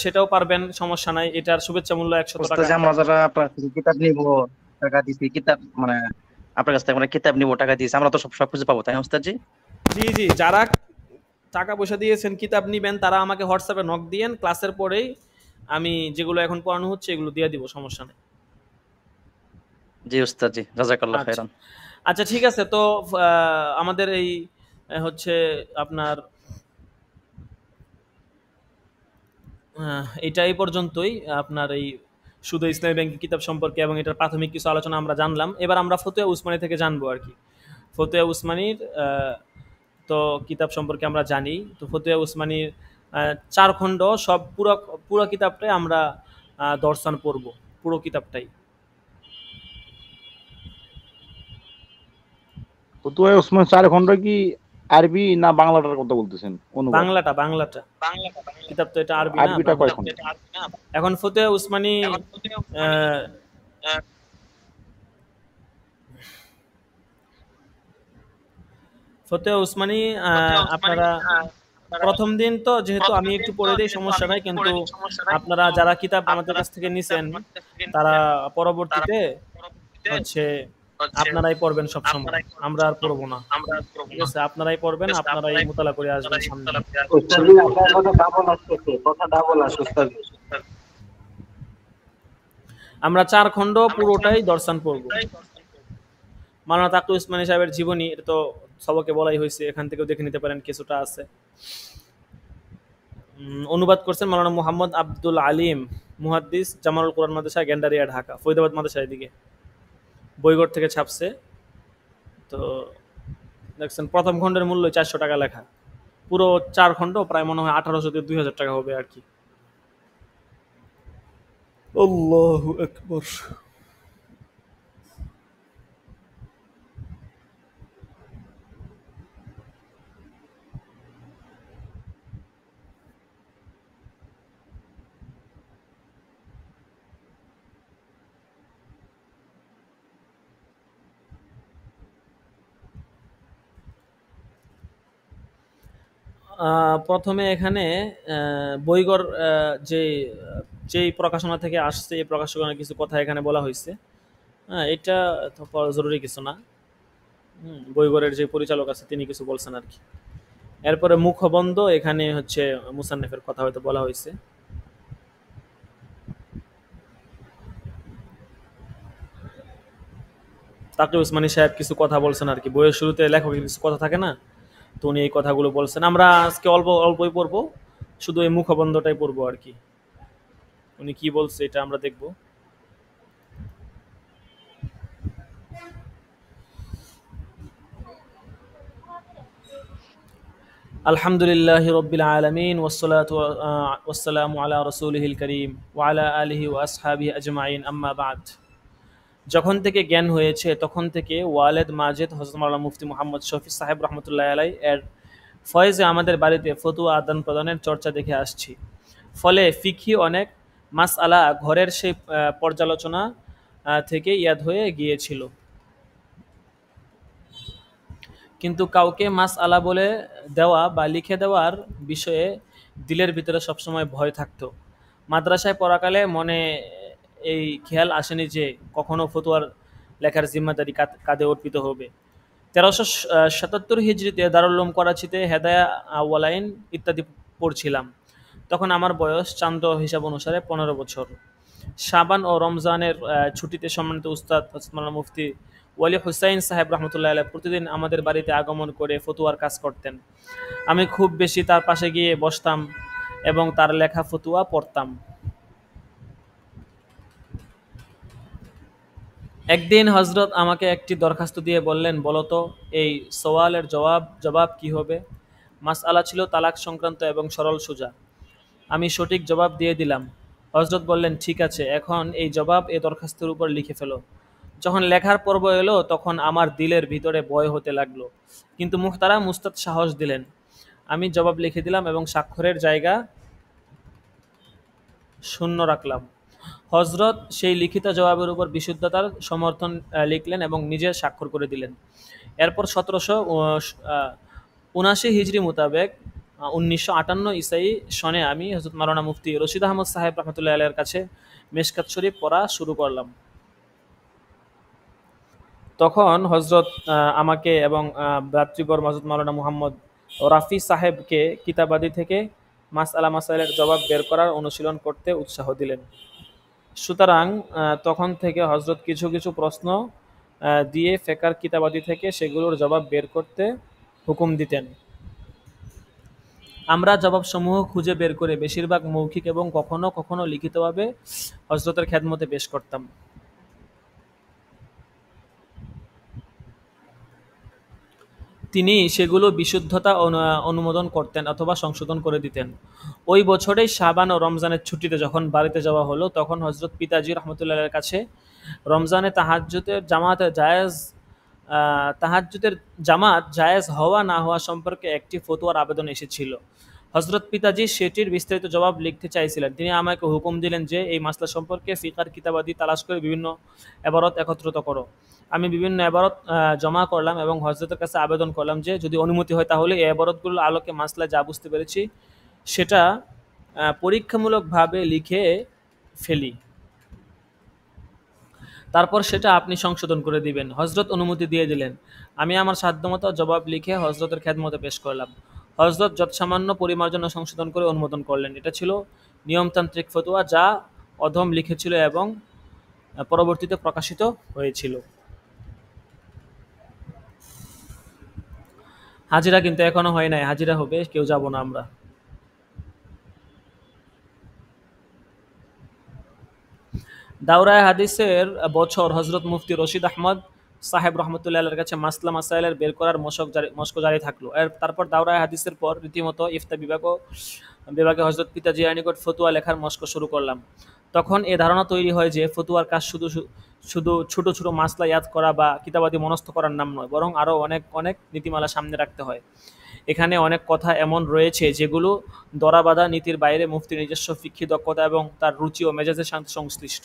সেটাও পারবেন, সমস্যা নাই। এটার শুভেচ্ছা মূল্য 100 উস্তাদ টাকা। যে আমরা যারা আপনার কাছে কিতাব নিব, টাকা দিছি কিতাব, মানে আপনার কাছ থেকে আমরা কিতাব নিব, টাকা দিয়েছি, আমরা তো সবকিছু পাবো, তাই না উস্তাদ জি? জি জি, যারা টাকা পয়সা দিয়েছেন কিতাব নিবেন তারা আমাকে হোয়াটসঅ্যাপে নক দিয়েন, ক্লাসের পরেই আমি যেগুলো এখন পড়ানো হচ্ছে এগুলো দিয়ে দিব, সমস্যা নেই। জি উস্তাদ জি, জাযাকাল্লাহ আচ্ছা খাইরান। আচ্ছা, ঠিক আছে। তো আমাদের এই হচ্ছে আপনার এটা এই পর্যন্তই। আপনার এই শুধু ইসলামী ব্যাংকিং কিতাব সম্পর্কে এবং এটার প্রাথমিক কিছু আলোচনা আমরা জানলাম। এবার আমরা ফতুয়া উসমানী থেকে জানবো আর কি। ফতুয়া উসমানীর তো কিতাব সম্পর্কে আমরা জানি। তো ফতুয়া উসমানীর 4 খণ্ড, সব পুরো পুরো কিতাবটাই আমরা দর্শন পড়ব, পুরো কিতাবটাই। ফতুয়া ওসমান 4 খন্ড কি আরবি না বাংলাটার কথা বলতেছেন? অনুবাদ বাংলাটা বাংলাটা কিতাব তো এটা আরবি না, আরবিটা কয় খন্ড? এখন ফতুয়া উসমানী আহ, ফতুয়া উসমানী আপনারা প্রথম দিন তো যেহেতু আমি একটু পড়ে দিই, সমস্যা নাই, কিন্তু আপনারা যারা কিতাব আমাদের কাছ থেকে নিছেন তারা পরবর্তীতে হচ্ছে আপনারাই পড়বেন সব সময়, আমরা আর পড়বো না। ঠিক আছে, আপনারাই পড়বেন, আপনারাই মোতালা করে আসবেন সামনে। উস্তাদ জি, আপনার কথা ডাবল আসতেছে, কথা ডাবল আসছে উস্তাদ জি। আমরা 4 খণ্ড পুরোটাই দর্শন পড়ব। মাওলানা তাকি উসমানী সাহেবের জীবনী, এটা তো সবকে বলাই হয়েছে, এখান থেকেও দেখে নিতে পারেন, কিছুটা আছে। অনুবাদ করছেন মাওলানা মুহাম্মদ আব্দুল আলিম, মুহাদ্দিস, জামালুল কোরআন মাদ্রাসা, গেন্ডারিয়া, ঢাকা, ফরিদাবাদ মাদ্রাসার দিকে বইগড় থেকে ছাপছে। তো দেখছেন প্রথম খণ্ডের মূল্য 400 টাকা লেখা, পুরো 4 খণ্ড প্রায় মনে হয় 1800 থেকে 2000 টাকা হবে আর কি। আল্লাহু আকবার। প্রথমে এখানে বইগড় যেই প্রকাশনা থেকে আসছে এই প্রকাশনার কিছু কথা এখানে বলা হয়েছে। হ্যাঁ, এটা তো জরুরি কিছু না। বইগড়ের যে পরিচালক আছে তিনি কিছু বলছেন আর কি। এরপরে মুখবন্ধ, এখানে হচ্ছে মুসান্নেফের কথা হয়তো বলা হয়েছে। তাকি উসমানী সাহেব কিছু কথা বলছেন আর কি, বইয়ের শুরুতে লেখকের কিছু কথা থাকে না, তো উনি এই কথাগুলো বলছেন। আমরা আজকে অল্প অল্পই পড়বো, শুধু এই মুখবন্ধটাই পড়বো আর কি। উনি কি বলছে এটা আমরা দেখব। আলহামদুলিল্লাহি রাব্বিল আলামিন ওয়াসসালামু আলা রাসূলিহিল কারীম ওয়া আলা আলিহি ওয়া আসহাবিহি আজমাইন, আম্মা বাদ। যখন থেকে জ্ঞান হয়েছে তখন থেকে ওয়ালেদ মাজেদ হযরত মাওলানা মুফতি মুহাম্মদ শফি সাহেব রহমতুল্লাহ আলাই এর ফয়েজে আমাদের বাড়িতে ফতুয়া আদান প্রদানের চর্চা দেখে আসছি। ফলে ফিকহি অনেক মাসআলা ঘরের সেই পর্যালোচনা থেকে ইয়াদ হয়ে গিয়েছিল, কিন্তু কাউকে মাসআলা বলে দেওয়া বা লিখে দেওয়ার বিষয়ে দিলের ভিতরে সবসময় ভয় থাকতো। মাদ্রাসায় পড়াকালে মনে এই খেয়াল আসেনি যে কখনো ফতুয়ার লেখার জিম্মাদারি কাঁধে অর্পিত হবে। 1377 হিজরিতে দারুল উলুম করাচিতে হেদায়া ওয়ালাইন ইত্যাদি পড়ছিলাম। তখন আমার বয়স চান্দ্র হিসাব অনুসারে 15 বছর। শাবান ও রমজানের ছুটিতে সম্মানিত উস্তাদ হযরত মাওলানা মুফতি ওয়ালি হুসাইন সাহেব রহমতুল্লাহ আলাইহি প্রতিদিন আমাদের বাড়িতে আগমন করে ফতুয়ার কাজ করতেন। আমি খুব বেশি তার পাশে গিয়ে বসতাম এবং তার লেখা ফতুয়া পড়তাম। একদিন হজরত আমাকে একটি দরখাস্ত দিয়ে বললেন, বলো তো এই সওয়ালের জবাব কি হবে? মাসআলা ছিল তালাক সংক্রান্ত এবং সরল সোজা। আমি সঠিক জবাব দিয়ে দিলাম। হজরত বললেন, ঠিক আছে, এখন এই জবাব এই দরখাস্তের উপর লিখে ফেলো। যখন লেখার পর্ব এলো তখন আমার দিলের ভিতরে ভয় হতে লাগলো, কিন্তু মুহতারাম উস্তাদ সাহস দিলেন। আমি জবাব লিখে দিলাম এবং স্বাক্ষরের জায়গা শূন্য রাখলাম। হজরত সেই লিখিত জবাবের উপর বিশুদ্ধতার সমর্থন লিখলেন এবং নিজে স্বাক্ষর করে দিলেন। এরপর 1779 হিজরি মোতাবেক 1958 ইসাই সনে আমি হজরত মাওলানা মুফতি রশিদ আহমদ সাহেব রহমতুল্লাহ আলাইহির কাছে মিশকাত শরীফ পড়া শুরু করলাম। তখন হজরত আমাকে এবং ভ্রাতৃবর হজরত মাওলানা মুহাম্মদ রাফি সাহেবকে কিতাবাদি থেকে মাসাইলের জবাব বের করার অনুশীলন করতে উৎসাহ দিলেন। সুতরাং তখন থেকে হজরত কিছু কিছু প্রশ্ন দিয়ে ফেকার কিতাবাদি থেকে সেগুলোর জবাব বের করতে হুকুম দিতেন। আমরা জবাবসমূহ খুঁজে বের করে বেশিরভাগ মৌখিক এবং কখনো কখনো লিখিতভাবে হজরতের খেদমতে পেশ করতাম। তিনি সেগুলো বিশুদ্ধতা অনুমোদন করতেন অথবা সংশোধন করে দিতেন। ওই বছরেই শাবান ও রমজানের ছুটিতে যখন বাড়িতে যাওয়া হলো তখন হজরত পিতাজি রহমতুল্লাহের কাছে রমজানে তাহাজ্জুদের জামাত জায়েজ হওয়া না হওয়া সম্পর্কে একটি ফতোয়ার আবেদন এসেছিল। হজরত পিতাজি সেটির বিস্তারিত জবাব লিখতে চাইছিলেন। তিনি আমাকে হুকুম দিলেন যে এই মাসলা সম্পর্কে ফিকার কিতাবাদি তালাশ করে বিভিন্ন এবারত একত্রিত করো। আমি বিভিন্ন এবারত জমা করলাম এবং হজরতের কাছে আবেদন করলাম যে যদি অনুমতি হয় তাহলে এই এবারতগুলোর আলোকে মাসলা যা বুঝতে পেরেছি সেটা পরীক্ষামূলকভাবে লিখে ফেলি, তারপর সেটা আপনি সংশোধন করে দিবেন। হজরত অনুমতি দিয়ে দিলেন। আমি আমার সাধ্যমতো জবাব লিখে হজরতের খেদমতে পেশ করলাম। হজরত যৎসামান্য পরিমার্জন সংশোধন করে অনুমোদন করলেন। এটা ছিল নিয়মতান্ত্রিক ফতোয়া যা অধম লিখেছিল এবং পরবর্তীতে প্রকাশিত হয়েছিল। হাজিরা কিন্তু এখনো হয় নাই, হাজিরা হবে, কেউ যাব না আমরা। দাওরায়ে হাদিসের বছর হজরত মুফতি রশিদ আহমদ সাহেব রহমতুল্লাহের কাছে মাসলা মাসাইলের বের করার মশক জারি থাকলো। তারপর দাওরায়ে হাদিসের পর রীতিমতো ইফতা বিভাগে হজরত পিতাজিয়ার নিকট ফতুয়া লেখার মশক শুরু করলাম। তখন এ ধারণা তৈরি হয় যে ফতুয়ার কাজ শুধু ছোট ছোট মাসলা ইয়াদ করা বা কিতাবাদি মনস্থ করার নাম নয়, বরং আরও অনেক অনেক নীতিমালা সামনে রাখতে হয়। এখানে অনেক কথা এমন রয়েছে যেগুলো দরাবাধা নীতির বাইরে মুফতির নিজস্ব ফিকহি দক্ষতা এবং তার রুচি ও মেজাজের সাথে সংশ্লিষ্ট।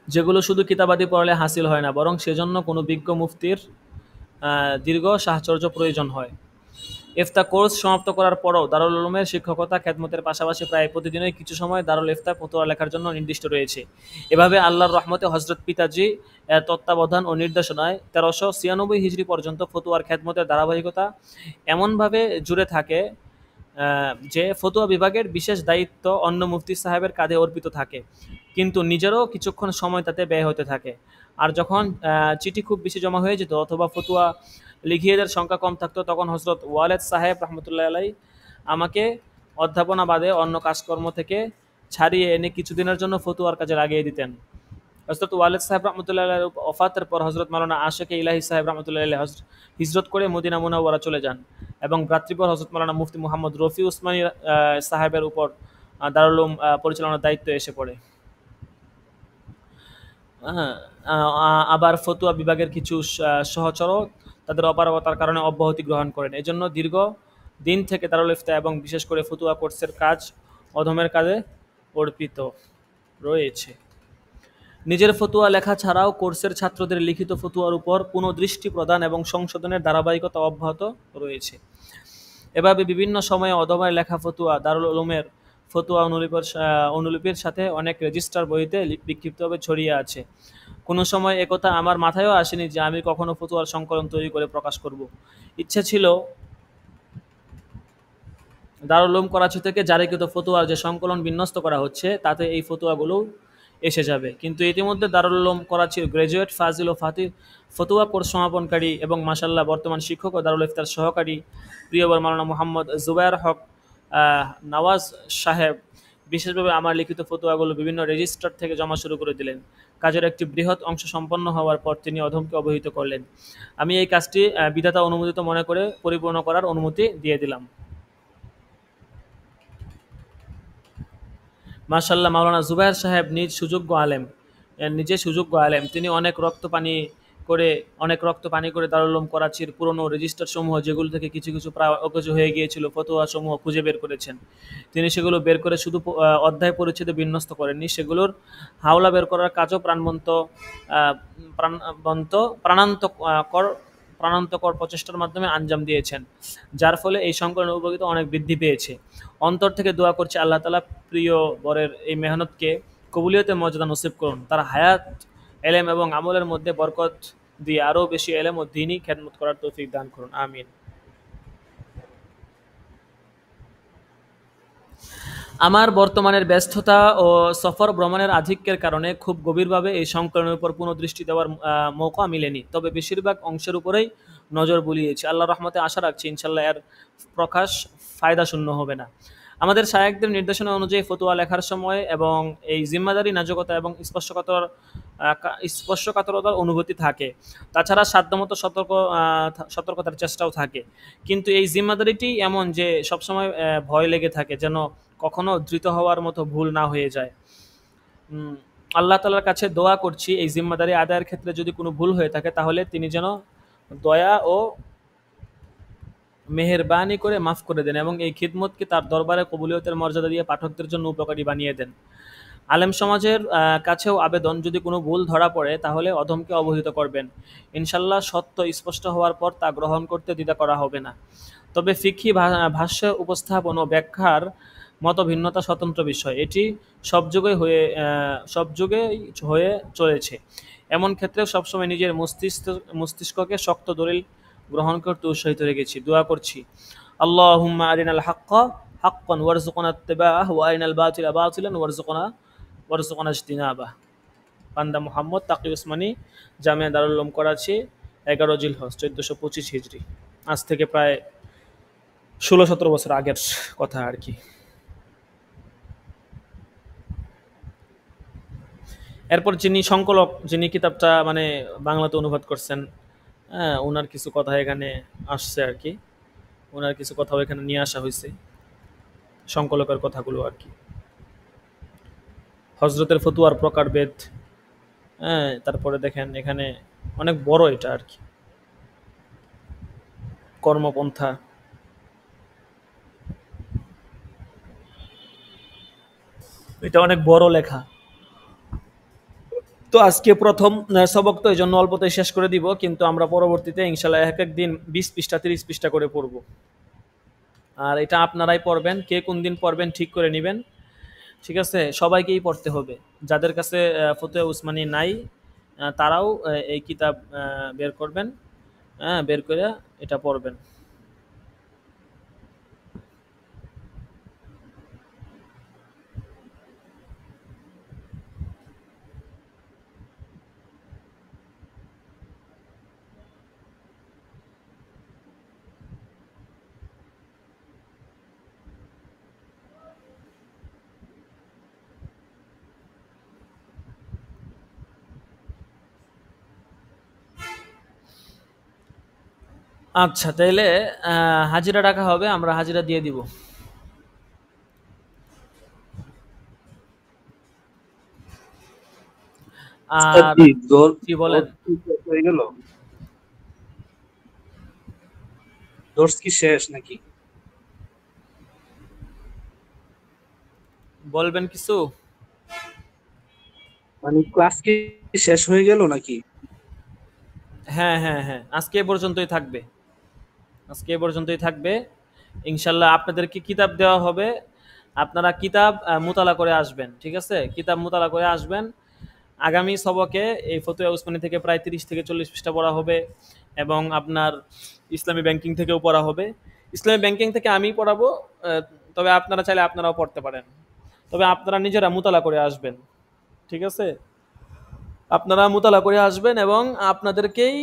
যেগুলো শুধু কিতাবাদি পড়লে হাসিল হয় না, বরং সেজন্য কোনো বিজ্ঞ মুফতির দীর্ঘ সাহচর্য প্রয়োজন হয়। ইফতা কোর্স সমাপ্ত করার পরও দারুল উলুমের শিক্ষকতা খেদমতের পাশাপাশি প্রায় প্রতিদিনই কিছু সময় দারুল ইফতা ফতোয়া লেখার জন্য নির্দিষ্ট রয়েছে। এভাবে আল্লাহর রহমতে হজরত পিতাজি তত্ত্বাবধান ও নির্দেশনায় 1396 হিজরি পর্যন্ত ফতোয়ার খেদমতের ধারাবাহিকতা এমনভাবে জুড়ে থাকে যে ফতোয়া বিভাগের বিশেষ দায়িত্ব অন্য মুফতি সাহেবের কাঁধে অর্পিত থাকে, কিন্তু নিজেরও কিছুক্ষণ সময় তাতে ব্যয় হতে থাকে। আর যখন চিঠি খুব বেশি জমা হয়ে যেত অথবা ফতোয়া লিখিয়েদের সংখ্যা কম থাকতো তখন হজরত ওয়ালেদ সাহেব রহমতুল্লাহ আলাই আমাকে অধ্যাপনা বাদে অন্য কাজকর্ম থেকে ছাড়িয়ে এনে কিছুদিনের জন্য ফতোয়ার কাজে লাগিয়ে দিতেন। হজরত ওয়ালেদ সাহেব রহমতুল্লাহ আলাই ওফাতের পর হজরত মাওলানা আশিক ইলাহি সাহেব রহমতুল্লাহ আলাই হিজরত করে মদিনা মুনাওয়ারা চলে যান এবং ভ্রাতৃপর হজরত মাওলানা মুফতি মুহাম্মদ রফি উসমানী সাহেবের উপর দারুল উলুম পরিচালনার দায়িত্ব এসে পড়ে। আবার ফতুয়া বিভাগের কিছু সহচরও তাদের অপারগতার কারণে অব্যাহতি গ্রহণ করেন। এজন্য দীর্ঘ দিন থেকে দারুল ইফতা এবং বিশেষ করে ফতুয়া কোর্সের কাজ অধমের কাজে অর্পিত রয়েছে। নিজের ফতুয়া লেখা ছাড়াও কোর্সের ছাত্রদের লিখিত ফতুয়ার উপর পুনঃদৃষ্টি প্রদান এবং সংশোধনের ধারাবাহিকতা অব্যাহত রয়েছে। এভাবে বিভিন্ন সময়ে অধমের লেখা ফতুয়া দারুল উলুমের ফতুয়া অনুলিপির সাথে অনেক রেজিস্টার বইতে বিক্ষিপ্তভাবে ছড়িয়ে আছে। কোনো সময় একথা আমার মাথায়ও আসেনি যে আমি কখনো ফতুয়ার সংকলন তৈরি করে প্রকাশ করব। ইচ্ছা ছিল দারুল উলুম করাচি থেকে জারিকৃত ফতুয়ার যে সংকলন বিন্যস্ত করা হচ্ছে তাতে এই ফতুয়াগুলো এসে যাবে। কিন্তু ইতিমধ্যে দারুল উলুম করাচির গ্র্যাজুয়েট ফাজিল ও ফতুয়া কোর্স সমাপনকারী এবং মাশাআল্লাহ বর্তমান শিক্ষক ও দারুল ইফতার সহকারী প্রিয়বর মাওলানা মোহাম্মদ জুবায়ের হক নওয়াজ সাহেব বিশেষভাবে আমার লিখিত ফতোয়াগুলো বিভিন্ন রেজিস্ট্রার থেকে জমা শুরু করে দিলেন। কাজের একটি বৃহৎ অংশ সম্পন্ন হওয়ার পর তিনি অধমকে অবহিত করলেন। আমি এই কাজটি বিধাতা অনুমোদিত মনে করে পরিপূর্ণ করার অনুমতি দিয়ে দিলাম। মাশাআল্লাহ মাওলানা জুবায়ের সাহেব নিজে সুযোগ্য আলেম। তিনি অনেক রক্ত পানি করে দারুল উলুম করাচির পুরনো রেজিস্টার সমূহ, যেগুলো থেকে কিছু কিছু প্রায় অকেজো হয়ে গিয়েছিল, ফতোয়া সমূহ খুঁজে বের করেছেন। তিনি সেগুলো বের করে শুধু অধ্যায় পরিচ্ছেদে বিন্যস্ত করেননি, সেগুলোর হাওলা বের করার কাজও প্রাণান্তকর প্রচেষ্টার মাধ্যমে আঞ্জাম দিয়েছেন, যার ফলে এই সংকলনের উপযোগিতা অনেক বৃদ্ধি পেয়েছে। অন্তর থেকে দোয়া করছি আল্লাহ তাআলা প্রিয় বরের এই মেহনতকে কবুলিয়তের মর্যাদা নসিব করুন, তার হায়াত, এলেম এবং আমলের মধ্যে বরকত দিয়ে আরও বেশি এলেম ও দ্বীনি খেদমত করার তৌফিক দান করুন, আমিন। আমার বর্তমানের ব্যস্ততা ও সফর ভ্রমণের আধিক্যের কারণে খুব গভীরভাবে এই সংকলনের উপর পুনঃদৃষ্টি দেওয়ার মৌকা মিলেনি, তবে বেশিরভাগ অংশের উপরেই নজর বুলিয়েছি। আল্লাহর রহমতে আশা রাখছি ইনশাল্লাহ এর প্রকাশ ফায়দাশূন্য হবে না। আমাদের শায়েখদের নির্দেশনা অনুযায়ী ফতোয়া লেখার সময় এবং এই জিম্মাদারি, নাজুকতা এবং স্পর্শকাতরতার অনুভূতি থাকে, তাছাড়া সাধ্যমতো সতর্কতার চেষ্টাও থাকে। কিন্তু এই জিম্মাদারিটি এমন যে সবসময় ভয় লেগে থাকে যেন কখনো ধৃত হওয়ার মতো ভুল না হয়ে যায়। আল্লাহ তাআলার কাছে দোয়া করছি এই জিম্মাদারি আদায়ের ক্ষেত্রে যদি কোনো ভুল হয়ে থাকে তাহলে তিনি যেন দয়া ও মেহেরবানি করে মাফ করে দেন এবং এই খিদমতকে তার দরবারে কবুলিয়তের মর্যাদা দিয়ে পাঠকদের জন্য উপকারী বানিয়ে দেন। আলেম সমাজের কাছেও আবেদন, যদি কোনো ভুল ধরা পড়ে তাহলে অধমকে অবহিত করবেন। ইনশাল্লাহ সত্য স্পষ্ট হওয়ার পর তা গ্রহণ করতে দ্বিধা করা হবে না। তবে ফিকহি ভাষ্য উপস্থাপন ও ব্যাখ্যার মত ভিন্নতা স্বতন্ত্র বিষয়, এটি সব যুগেই হয়ে চলেছে। এমন ক্ষেত্রে সবসময় নিজের মস্তিষ্ককে শক্ত দলিল গ্রহণ করতে উৎসাহিত রেখেছি। দোয়া করছি আল্লাহুম্মা আরিনাল হাক্কা হাক্কান ওয়ারযুকনা ইত্তিবাআহ ওয়া আরিনাল বাতিলা বাতিলান ওয়ারযুকনা ইজতিনাবাহ। বান্দা মুহাম্মদ তাকি উসমানী, জামিয়া দারুল উলুম করাচি, 11 জিলহজ 1425 হিজরি। আজ থেকে প্রায় 16-17 বছর আগের কথা আর কি। এরপর যিনি কিতাবটা মানে বাংলাতে অনুবাদ করছেন, ওনার কিছু কথা এখানে আসছে আর কি, ওনার কিছু কথাও এখানে নিয়ে আসা হয়েছে, সংকলকের কথাগুলো আর কি। হজরতের ফতুয়ার প্রকারভেদ, তারপরে দেখেন এখানে অনেক বড় এটা আর কি, কর্মপন্থা, এটা অনেক বড় লেখা। তো আজকে প্রথম সবক, তো এই জন্য অল্পতেই শেষ করে দিব, কিন্তু আমরা পরবর্তীতে ইনশাল্লাহ এক দিন 20 পৃষ্ঠা 30 পৃষ্ঠা করে পড়ব। আর এটা আপনারাই পড়বেন, কে কোন দিন পড়বেন ঠিক করে নেবেন, ঠিক আছে? সবাইকেই পড়তে হবে। যাদের কাছে ফতোয়া উসমানী নাই তারাও এই কিতাব বের করবেন, বের করে এটা পড়বেন। আচ্ছা, তাইলে হাজিরা রাখা হবে, আমরা হাজিরা দিয়ে দিব। আর কি বলেন? হয়ে গেল, কোর্স কি শেষ নাকি? বলবেন কিছু? মানে ক্লাস কি শেষ হয়ে গেল নাকি? হ্যাঁ, আজকে এ পর্যন্তই থাকবে। ইনশাল্লাহ আপনাদেরকে কিতাব দেওয়া হবে, আপনারা কিতাব মুতালা করে আসবেন, ঠিক আছে? কিতাব মুতালা করে আসবেন। আগামী সবকে এই ফতোয়া উসমানী থেকে প্রায় 30 থেকে 40 পৃষ্ঠা পড়া হবে এবং আপনার ইসলামী ব্যাংকিং থেকেও পড়া হবে। ইসলামী ব্যাংকিং থেকে আমি পড়াবো, তবে আপনারা চাইলে আপনারাও পড়তে পারেন, তবে আপনারা নিজেরা মুতালা করে আসবেন। ঠিক আছে? আপনারা মুতালা করে আসবেন এবং আপনাদেরকেই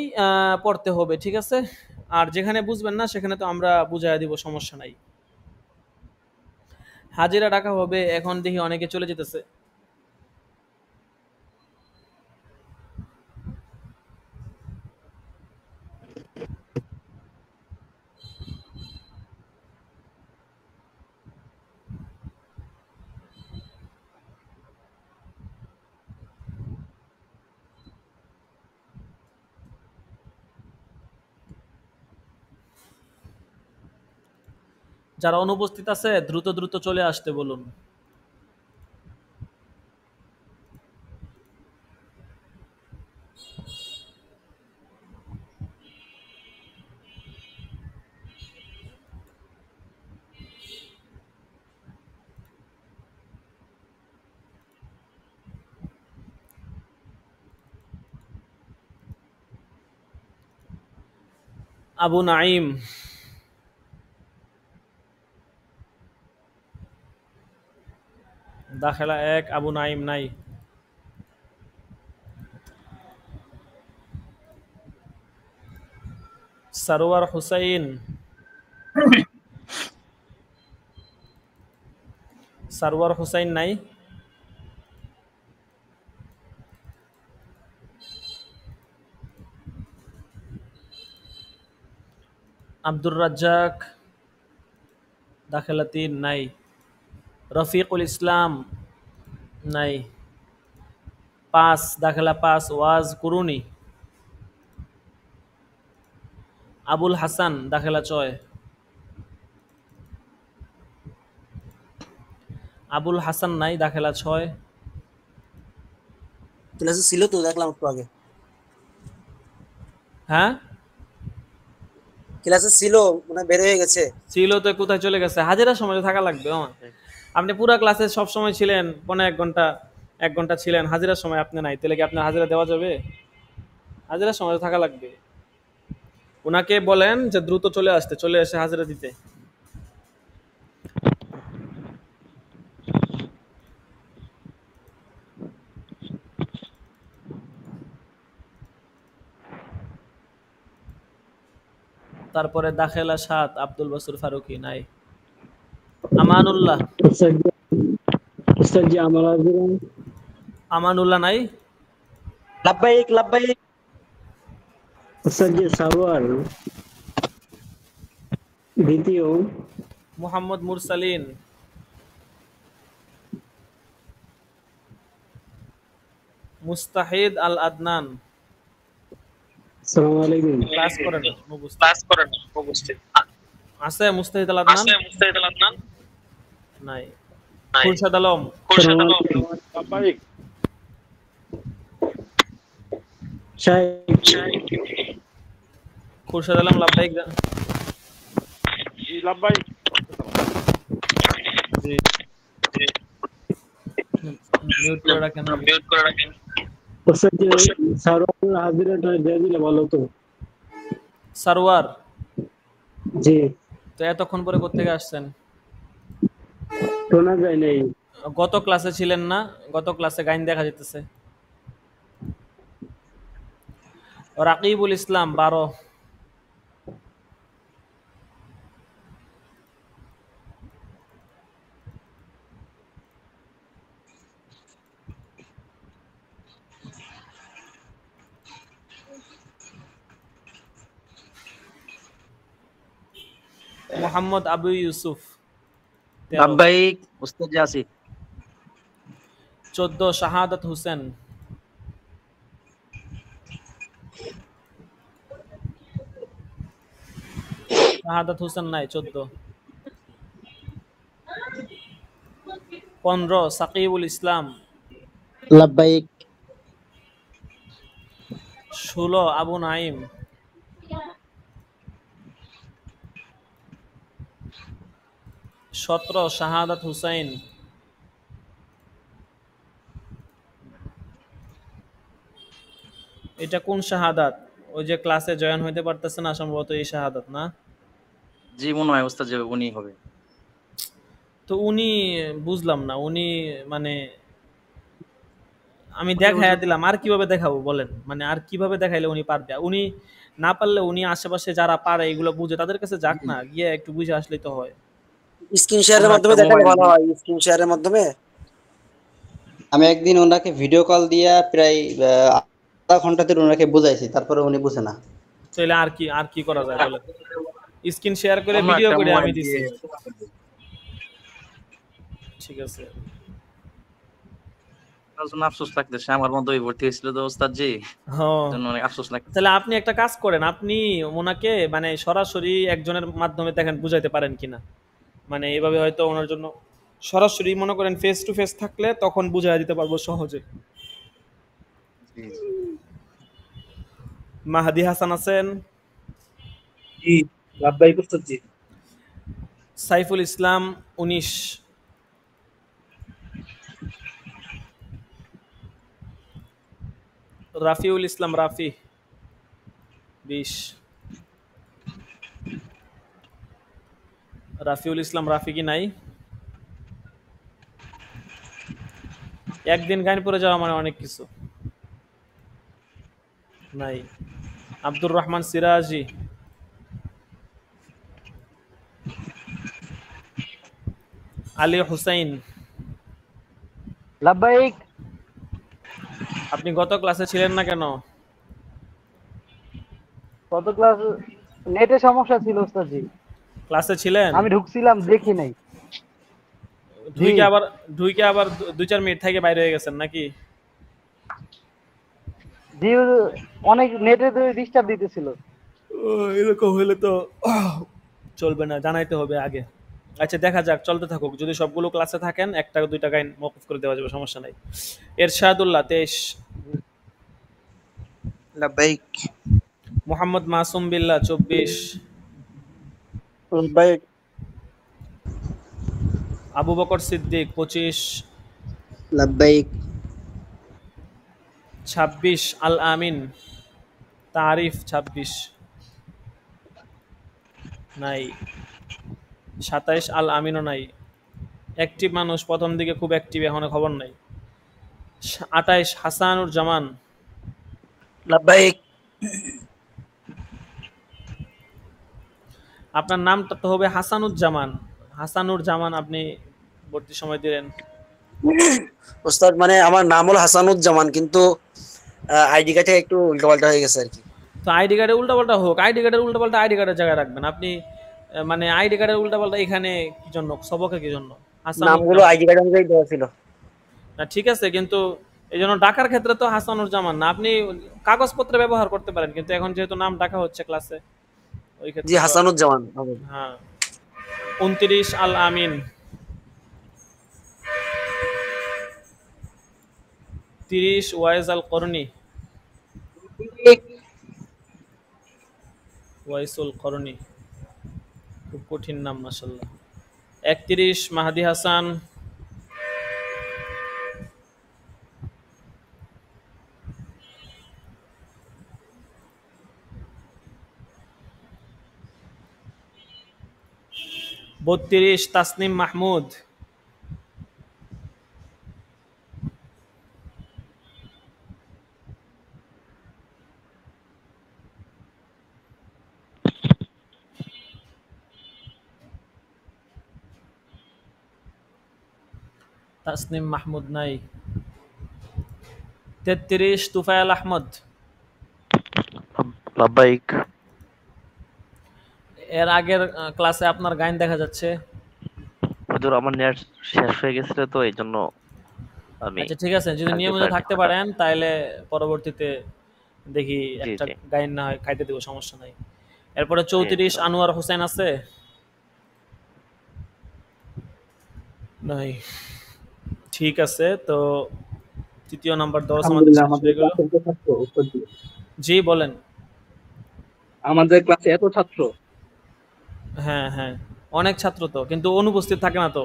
পড়তে হবে, ঠিক আছে? আর যেখানে বুঝবেন না সেখানে তো আমরা বুঝাইয়া দিব, সমস্যা নাই। হাজিরা টাকা হবে, এখন দেখি অনেকে চলে যেতেছে। যারা অনুপস্থিত আছে দ্রুত দ্রুত চলে আসতে বলুন। আবু নাইম, দাখেলা 1, আবু নাইম নাই। সারোয়ার হুসাইন, সারোয়ার হুসাইন নাই। আব্দুর রাজ্জাক, দাখেলা 3 নাই। রফিকুল ইসলাম নাই। 5, দাখেলা 5, ওয়াজ কুরুনি। আবুল হাসান, দাখেলা 6। আবুল হাসান নাই, দাখেলা 6। ক্লাসে ছিল তো, দেখলাম একটু আগে হ্যাঁ ক্লাসে ছিল, মানে বের হয়ে গেছে। ছিল তো, কোথায় চলে গেছে? হাজিরার সময় তো থাকা লাগবে। আপনি পুরা ক্লাসে সব সময় ছিলেন, 1 ঘন্টা ছিলেন, হাজিরার সময় আপনি নাই, তাহলে কি আপনার হাজিরা দেওয়া যাবে? হাজিরার সময় তো থাকা লাগবে। ওনাকে বলেন যে দ্রুত চলে আসতে, চলে এসে হাজিরা দিতে। তারপরে দাখেলা 7, আব্দুল বাসুর ফারুকি নাই। আমানুল্লাহ, উস্তাদ জি আমার আমানুল্লাহ নাই। লাব্বাইক লাব্বাইক। উস্তাদ জি সারোয়ার দ্বিতীয়। মুহাম্মদ মুরসালিন, মুস্তাহিদ আল আদনান। আসসালামু আলাইকুম। ক্লাস করেন না, উপস্থিত আছে। মুস্তাহিদ আল আদনান নাই। খুরশাদ আলম, লাব্বাইক খুরশাদ আলম লাব্বাইক। জি লাব্বাইক। মিউট করে রাখেন। উস্তাদ জি সারোয়ার হাজিরাটা দিয়ে দিলে ভালো তো। সারোয়ার, জি তো এতক্ষণ পরে কোত্থেকে আসছেন? শোনা যায় নাই। গত ক্লাসে ছিলেন না? গত ক্লাসে গাইন দেখা যেতেছে। রাকিবুল ইসলাম 12। মোহাম্মদ আবু ইউসুফ 13। লাব্বাইক উস্তাদ জি আছি। 14, শাহাদাত হোসেন। শাহাদাত হোসেন নাই, 14। 15, সাকিবুল ইসলাম। লাব্বাইক। 16, আবু নাইম। 17, শাহাদাত হুসাইন। এটা কোন শাহাদাত? ওই যে ক্লাসে জয়েন হইতে পারতেছে না, সম্ভবত এই শাহাদাত না? জি মনে হয় উস্তাদ জি উনি হবে। তো উনি বুঝলাম না, উনি মানে আমি দেখাইয়া দিলাম, আর কিভাবে দেখাবো বলেন? মানে আর কিভাবে দেখাইলে উনি পারবে? উনি না পারলে উনি আশেপাশে যারা পারে এগুলো বুঝে তাদের কাছে যাক না, গিয়ে একটু বুঝে আসলেই তো হয়। স্ক্রিন শেয়ারের অন্য মাধ্যমে একটা দেখালে মোবাইল ভালো হয়, স্ক্রিন শেয়ারের মাধ্যমে। আমি একদিন ওনাকে ভিডিও কল দিয়া প্রায় আধা ঘন্টা ধরে ওনাকে বুঝাইছি, তারপরে উনি বুঝে না। তাহলে আর কি করা যায় বলেন? স্ক্রিন শেয়ার করে অন্য ভিডিও একটা করে আমি মোবাইল দিছি, দিয়ে ঠিক আছে। তার জন্য আফসোস লাগতেছে, আমার বন্ধু ভর্তি হয়েছিল তো ওস্তাদ জি, হ্যাঁ, জন্য অনেক আফসোস লাগতেছে। তাহলে আপনি একটা কাজ করেন, আপনি ওনাকে মানে সরাসরি একজনের মাধ্যমে দেখেন বুঝাইতে পারেন কিনা। মানে এভাবে হয়তো ওনার জন্য সরাসরি মনে করেন ফেস টু ফেস থাকলে তখন বুঝাই দিতে পারবো সহজে। মাহাদি হাসান আছেন, জি লাভবাহিক উস্তাদ জি। সাইফুল ইসলাম 19, রাফিউল ইসলাম রাফি 20, রাফিউল ইসলাম রাফি কি নাই? একদিন গাইনপুরে যাওয়া মানে অনেক কিছু নাই। আব্দুর রহমান সিরাজি, আলী হুসাইন। লাভবাহিক। আপনি গত ক্লাসে ছিলেন না কেন? কত ক্লাস? নেটে সমস্যা ছিল ওস্তাদজি, ক্লাসে ছিলেন? আমি ঢুকছিলাম দেখি নাই। ঢুইকে আবার 2-4 মিনিট থেকে বাইরে হয়ে গেছেন নাকি? জি অনেক নেটে ডিস্টার্ব দিতেছিল। এরকম হলে তো চলবে না, জানাইতে হবে আগে। আচ্ছা দেখা যাক, চলতে থাকুক। যদি সবগুলো ক্লাসে থাকেন 1-2 গাইন মওকুফ করে দেওয়া যাবে, সমস্যা নাই। এরশাদুল্লাহ 23, লাভবাহিক। মোহাম্মদ মাসুম বিল্লাহ 24, লাভবাহিক। আবু বকর সিদ্দিক 25, লাভবাহিক। 26 আল আমিন তারিফ 26 নাই, 27 আল আমিনও নাই। অ্যাক্টিভ মানুষ প্রথম দিকে খুব অ্যাক্টিভ, এখনো খবর নাই। 28 হাসানুর জামান, লাভবাহিক। আপনার নামটা তো হবে হাসানুজ্জামান। হাসানুর জামান আপনি ভর্তির সময় দিলেন। ওস্তাদ মানে আমার নাম হলো হাসানুজ্জামান, কিন্তু আইডি কার্ডে একটু উল্টাপাল্টা হয়ে গেছে আর কি। তো আইডি কার্ডের উল্টাপাল্টা হোক, আইডি কার্ডের উল্টাপাল্টা আইডি কার্ডের জায়গায় রাখবেন আপনি। মানে আইডি কার্ডের উল্টাপাল্টা এখানে কি জন্য, সবকে কি জন্য? নামগুলো আইডি কার্ড অনুযায়ী দেওয়া ছিল। না ঠিক আছে, কিন্তু এই জন্য ডাকার ক্ষেত্রে তো হাসানুর জামান না, আপনি কাগজপত্রে ব্যবহার করতে পারেন, কিন্তু এখন যেহেতু নাম ডাকা হচ্ছে ক্লাসে, ওই জি ক্ষেত্রে হাসানুজ্জামান হবে। হ্যাঁ। 29 আল আমিন, 30 ওয়াইজ আল করনি, ওয়াইসুল করনি, খুব কঠিন নাম মাশাআল্লাহ। 31 মাহাদি হাসান, 32 তাসনিম মাহমুদ, নাই। 33 তুফাইল আহমদ। লাভবাহিক। এর আগের ক্লাসে আপনার গাইন দেখা যাচ্ছে। হুজুর আমার নেট শেষ হয়ে গেছিল তো এই জন্য আমি আচ্ছা ঠিক আছে, যদি থাকতে নিয়মিত পারিনি থাকতে হঠাৎ। পারেন তাহলে পরবর্তীতে দেখি জি একটা জি গাইন না হয় খাইতে দেবো, সমস্যা নাই। এরপরে 34 ইনশাআল্লাহ। আনোয়ার হোসেন আছে নাই? ঠিক আছে, তো তৃতীয় নাম্বার দর্স আমাদের আলহামদুলিল্লাহ শেষ আমাদের হয়ে গেল। ক্লাসে এত ছাত্র উস্তাদ জি। জি বলেন। আমাদের ক্লাসে এত ছাত্র। হ্যাঁ হ্যাঁ, অনেক ছাত্র তো, কিন্তু অনুপস্থিত থাকে না তো।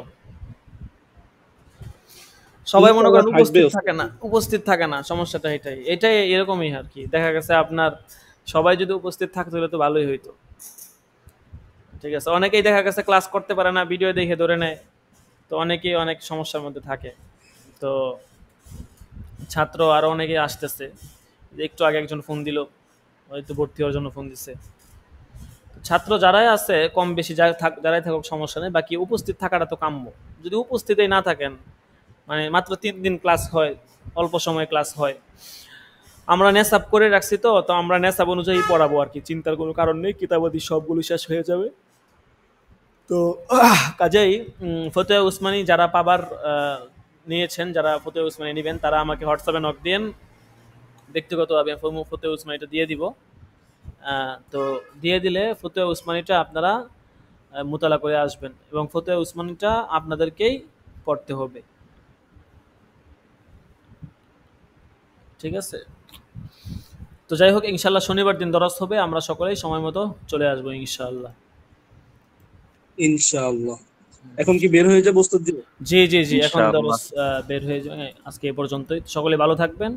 সবাই মনে ইনশাআল্লাহ করেন থাকবে উপস্থিত থাকে না, সমস্যাটা এটাই এরকমই আর কি। দেখা গেছে আপনার সবাই যদি উপস্থিত থাকতো তাহলে তো ভালোই হইতো। ঠিক আছে, অনেকেই দেখা গেছে ক্লাস করতে পারে না, ভিডিও দেখে ধরে নেয়, তো অনেকেই অনেক সমস্যার মধ্যে থাকে। তো ছাত্র আরো অনেকে আসতেছে। যে একটু আগে একজন ফোন দিল, হয়তো ভর্তি হওয়ার জন্য ফোন দিচ্ছে। ছাত্র যারাই আছে কম বেশি যারাই থাকুক সমস্যা নেই, বাকি উপস্থিত থাকাটা তো কাম্য। যদি উপস্থিতই না থাকেন, মানে মাত্র 3 দিন ক্লাস হয়, অল্প সময় ক্লাস হয়, আমরা নেশাব করে রাখছি, তো তো আমরা নেশাব অনুযায়ী পড়াবো আর কি, চিন্তার কোনো কারণ নেই। কিতাবাদি সবগুলো শেষ হয়ে যাবে। তো কাজেই ফতোয়া উসমানী যারা পাবার নিয়েছেন, যারা ফতোয়া উসমানী নেবেন, তারা আমাকে হোয়াটসঅ্যাপে নক দেন, ব্যক্তিগতভাবে ফতোয়া উসমানীটা দিয়ে দিব। তো দিয়ে দিলে ফতোয়া উসমানীটা আপনারা মোতালা করে আসবেন, এবং ফতোয়া উসমানীটা আপনাদেরকেই পড়তে হবে, ঠিক আছে? তো যাই হোক, ইনশাল্লাহ শনিবার দিন দরস হবে, আমরা সকলেই সময় মতো চলে আসবো ইনশাআল্লাহ। ইনশাআল্লাহ। এখন কি বের হয়ে যাবে ওস্তাদ জি? জি জি জি, এখন ইনশাআল্লাহ। দরস বের হয়ে যাবে। আজকে এই পর্যন্তই। সকলে ভালো থাকবেন,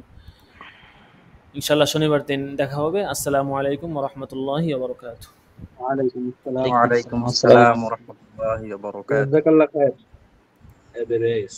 ইনশাআল্লাহ শনিবার দিন দেখা হবে। আসসালামু আলাইকুম ওয়া রাহমাতুল্লাহি ওয়া বারাকাতুহু। ওয়ালাইকুম আসসালাম। ওয়ালাইকুম আসসালাম ওয়া রাহমাতুল্লাহি ওয়া বারাকাতুহু। জাযাকাল্লাহ খায়ের। এ বেরেস।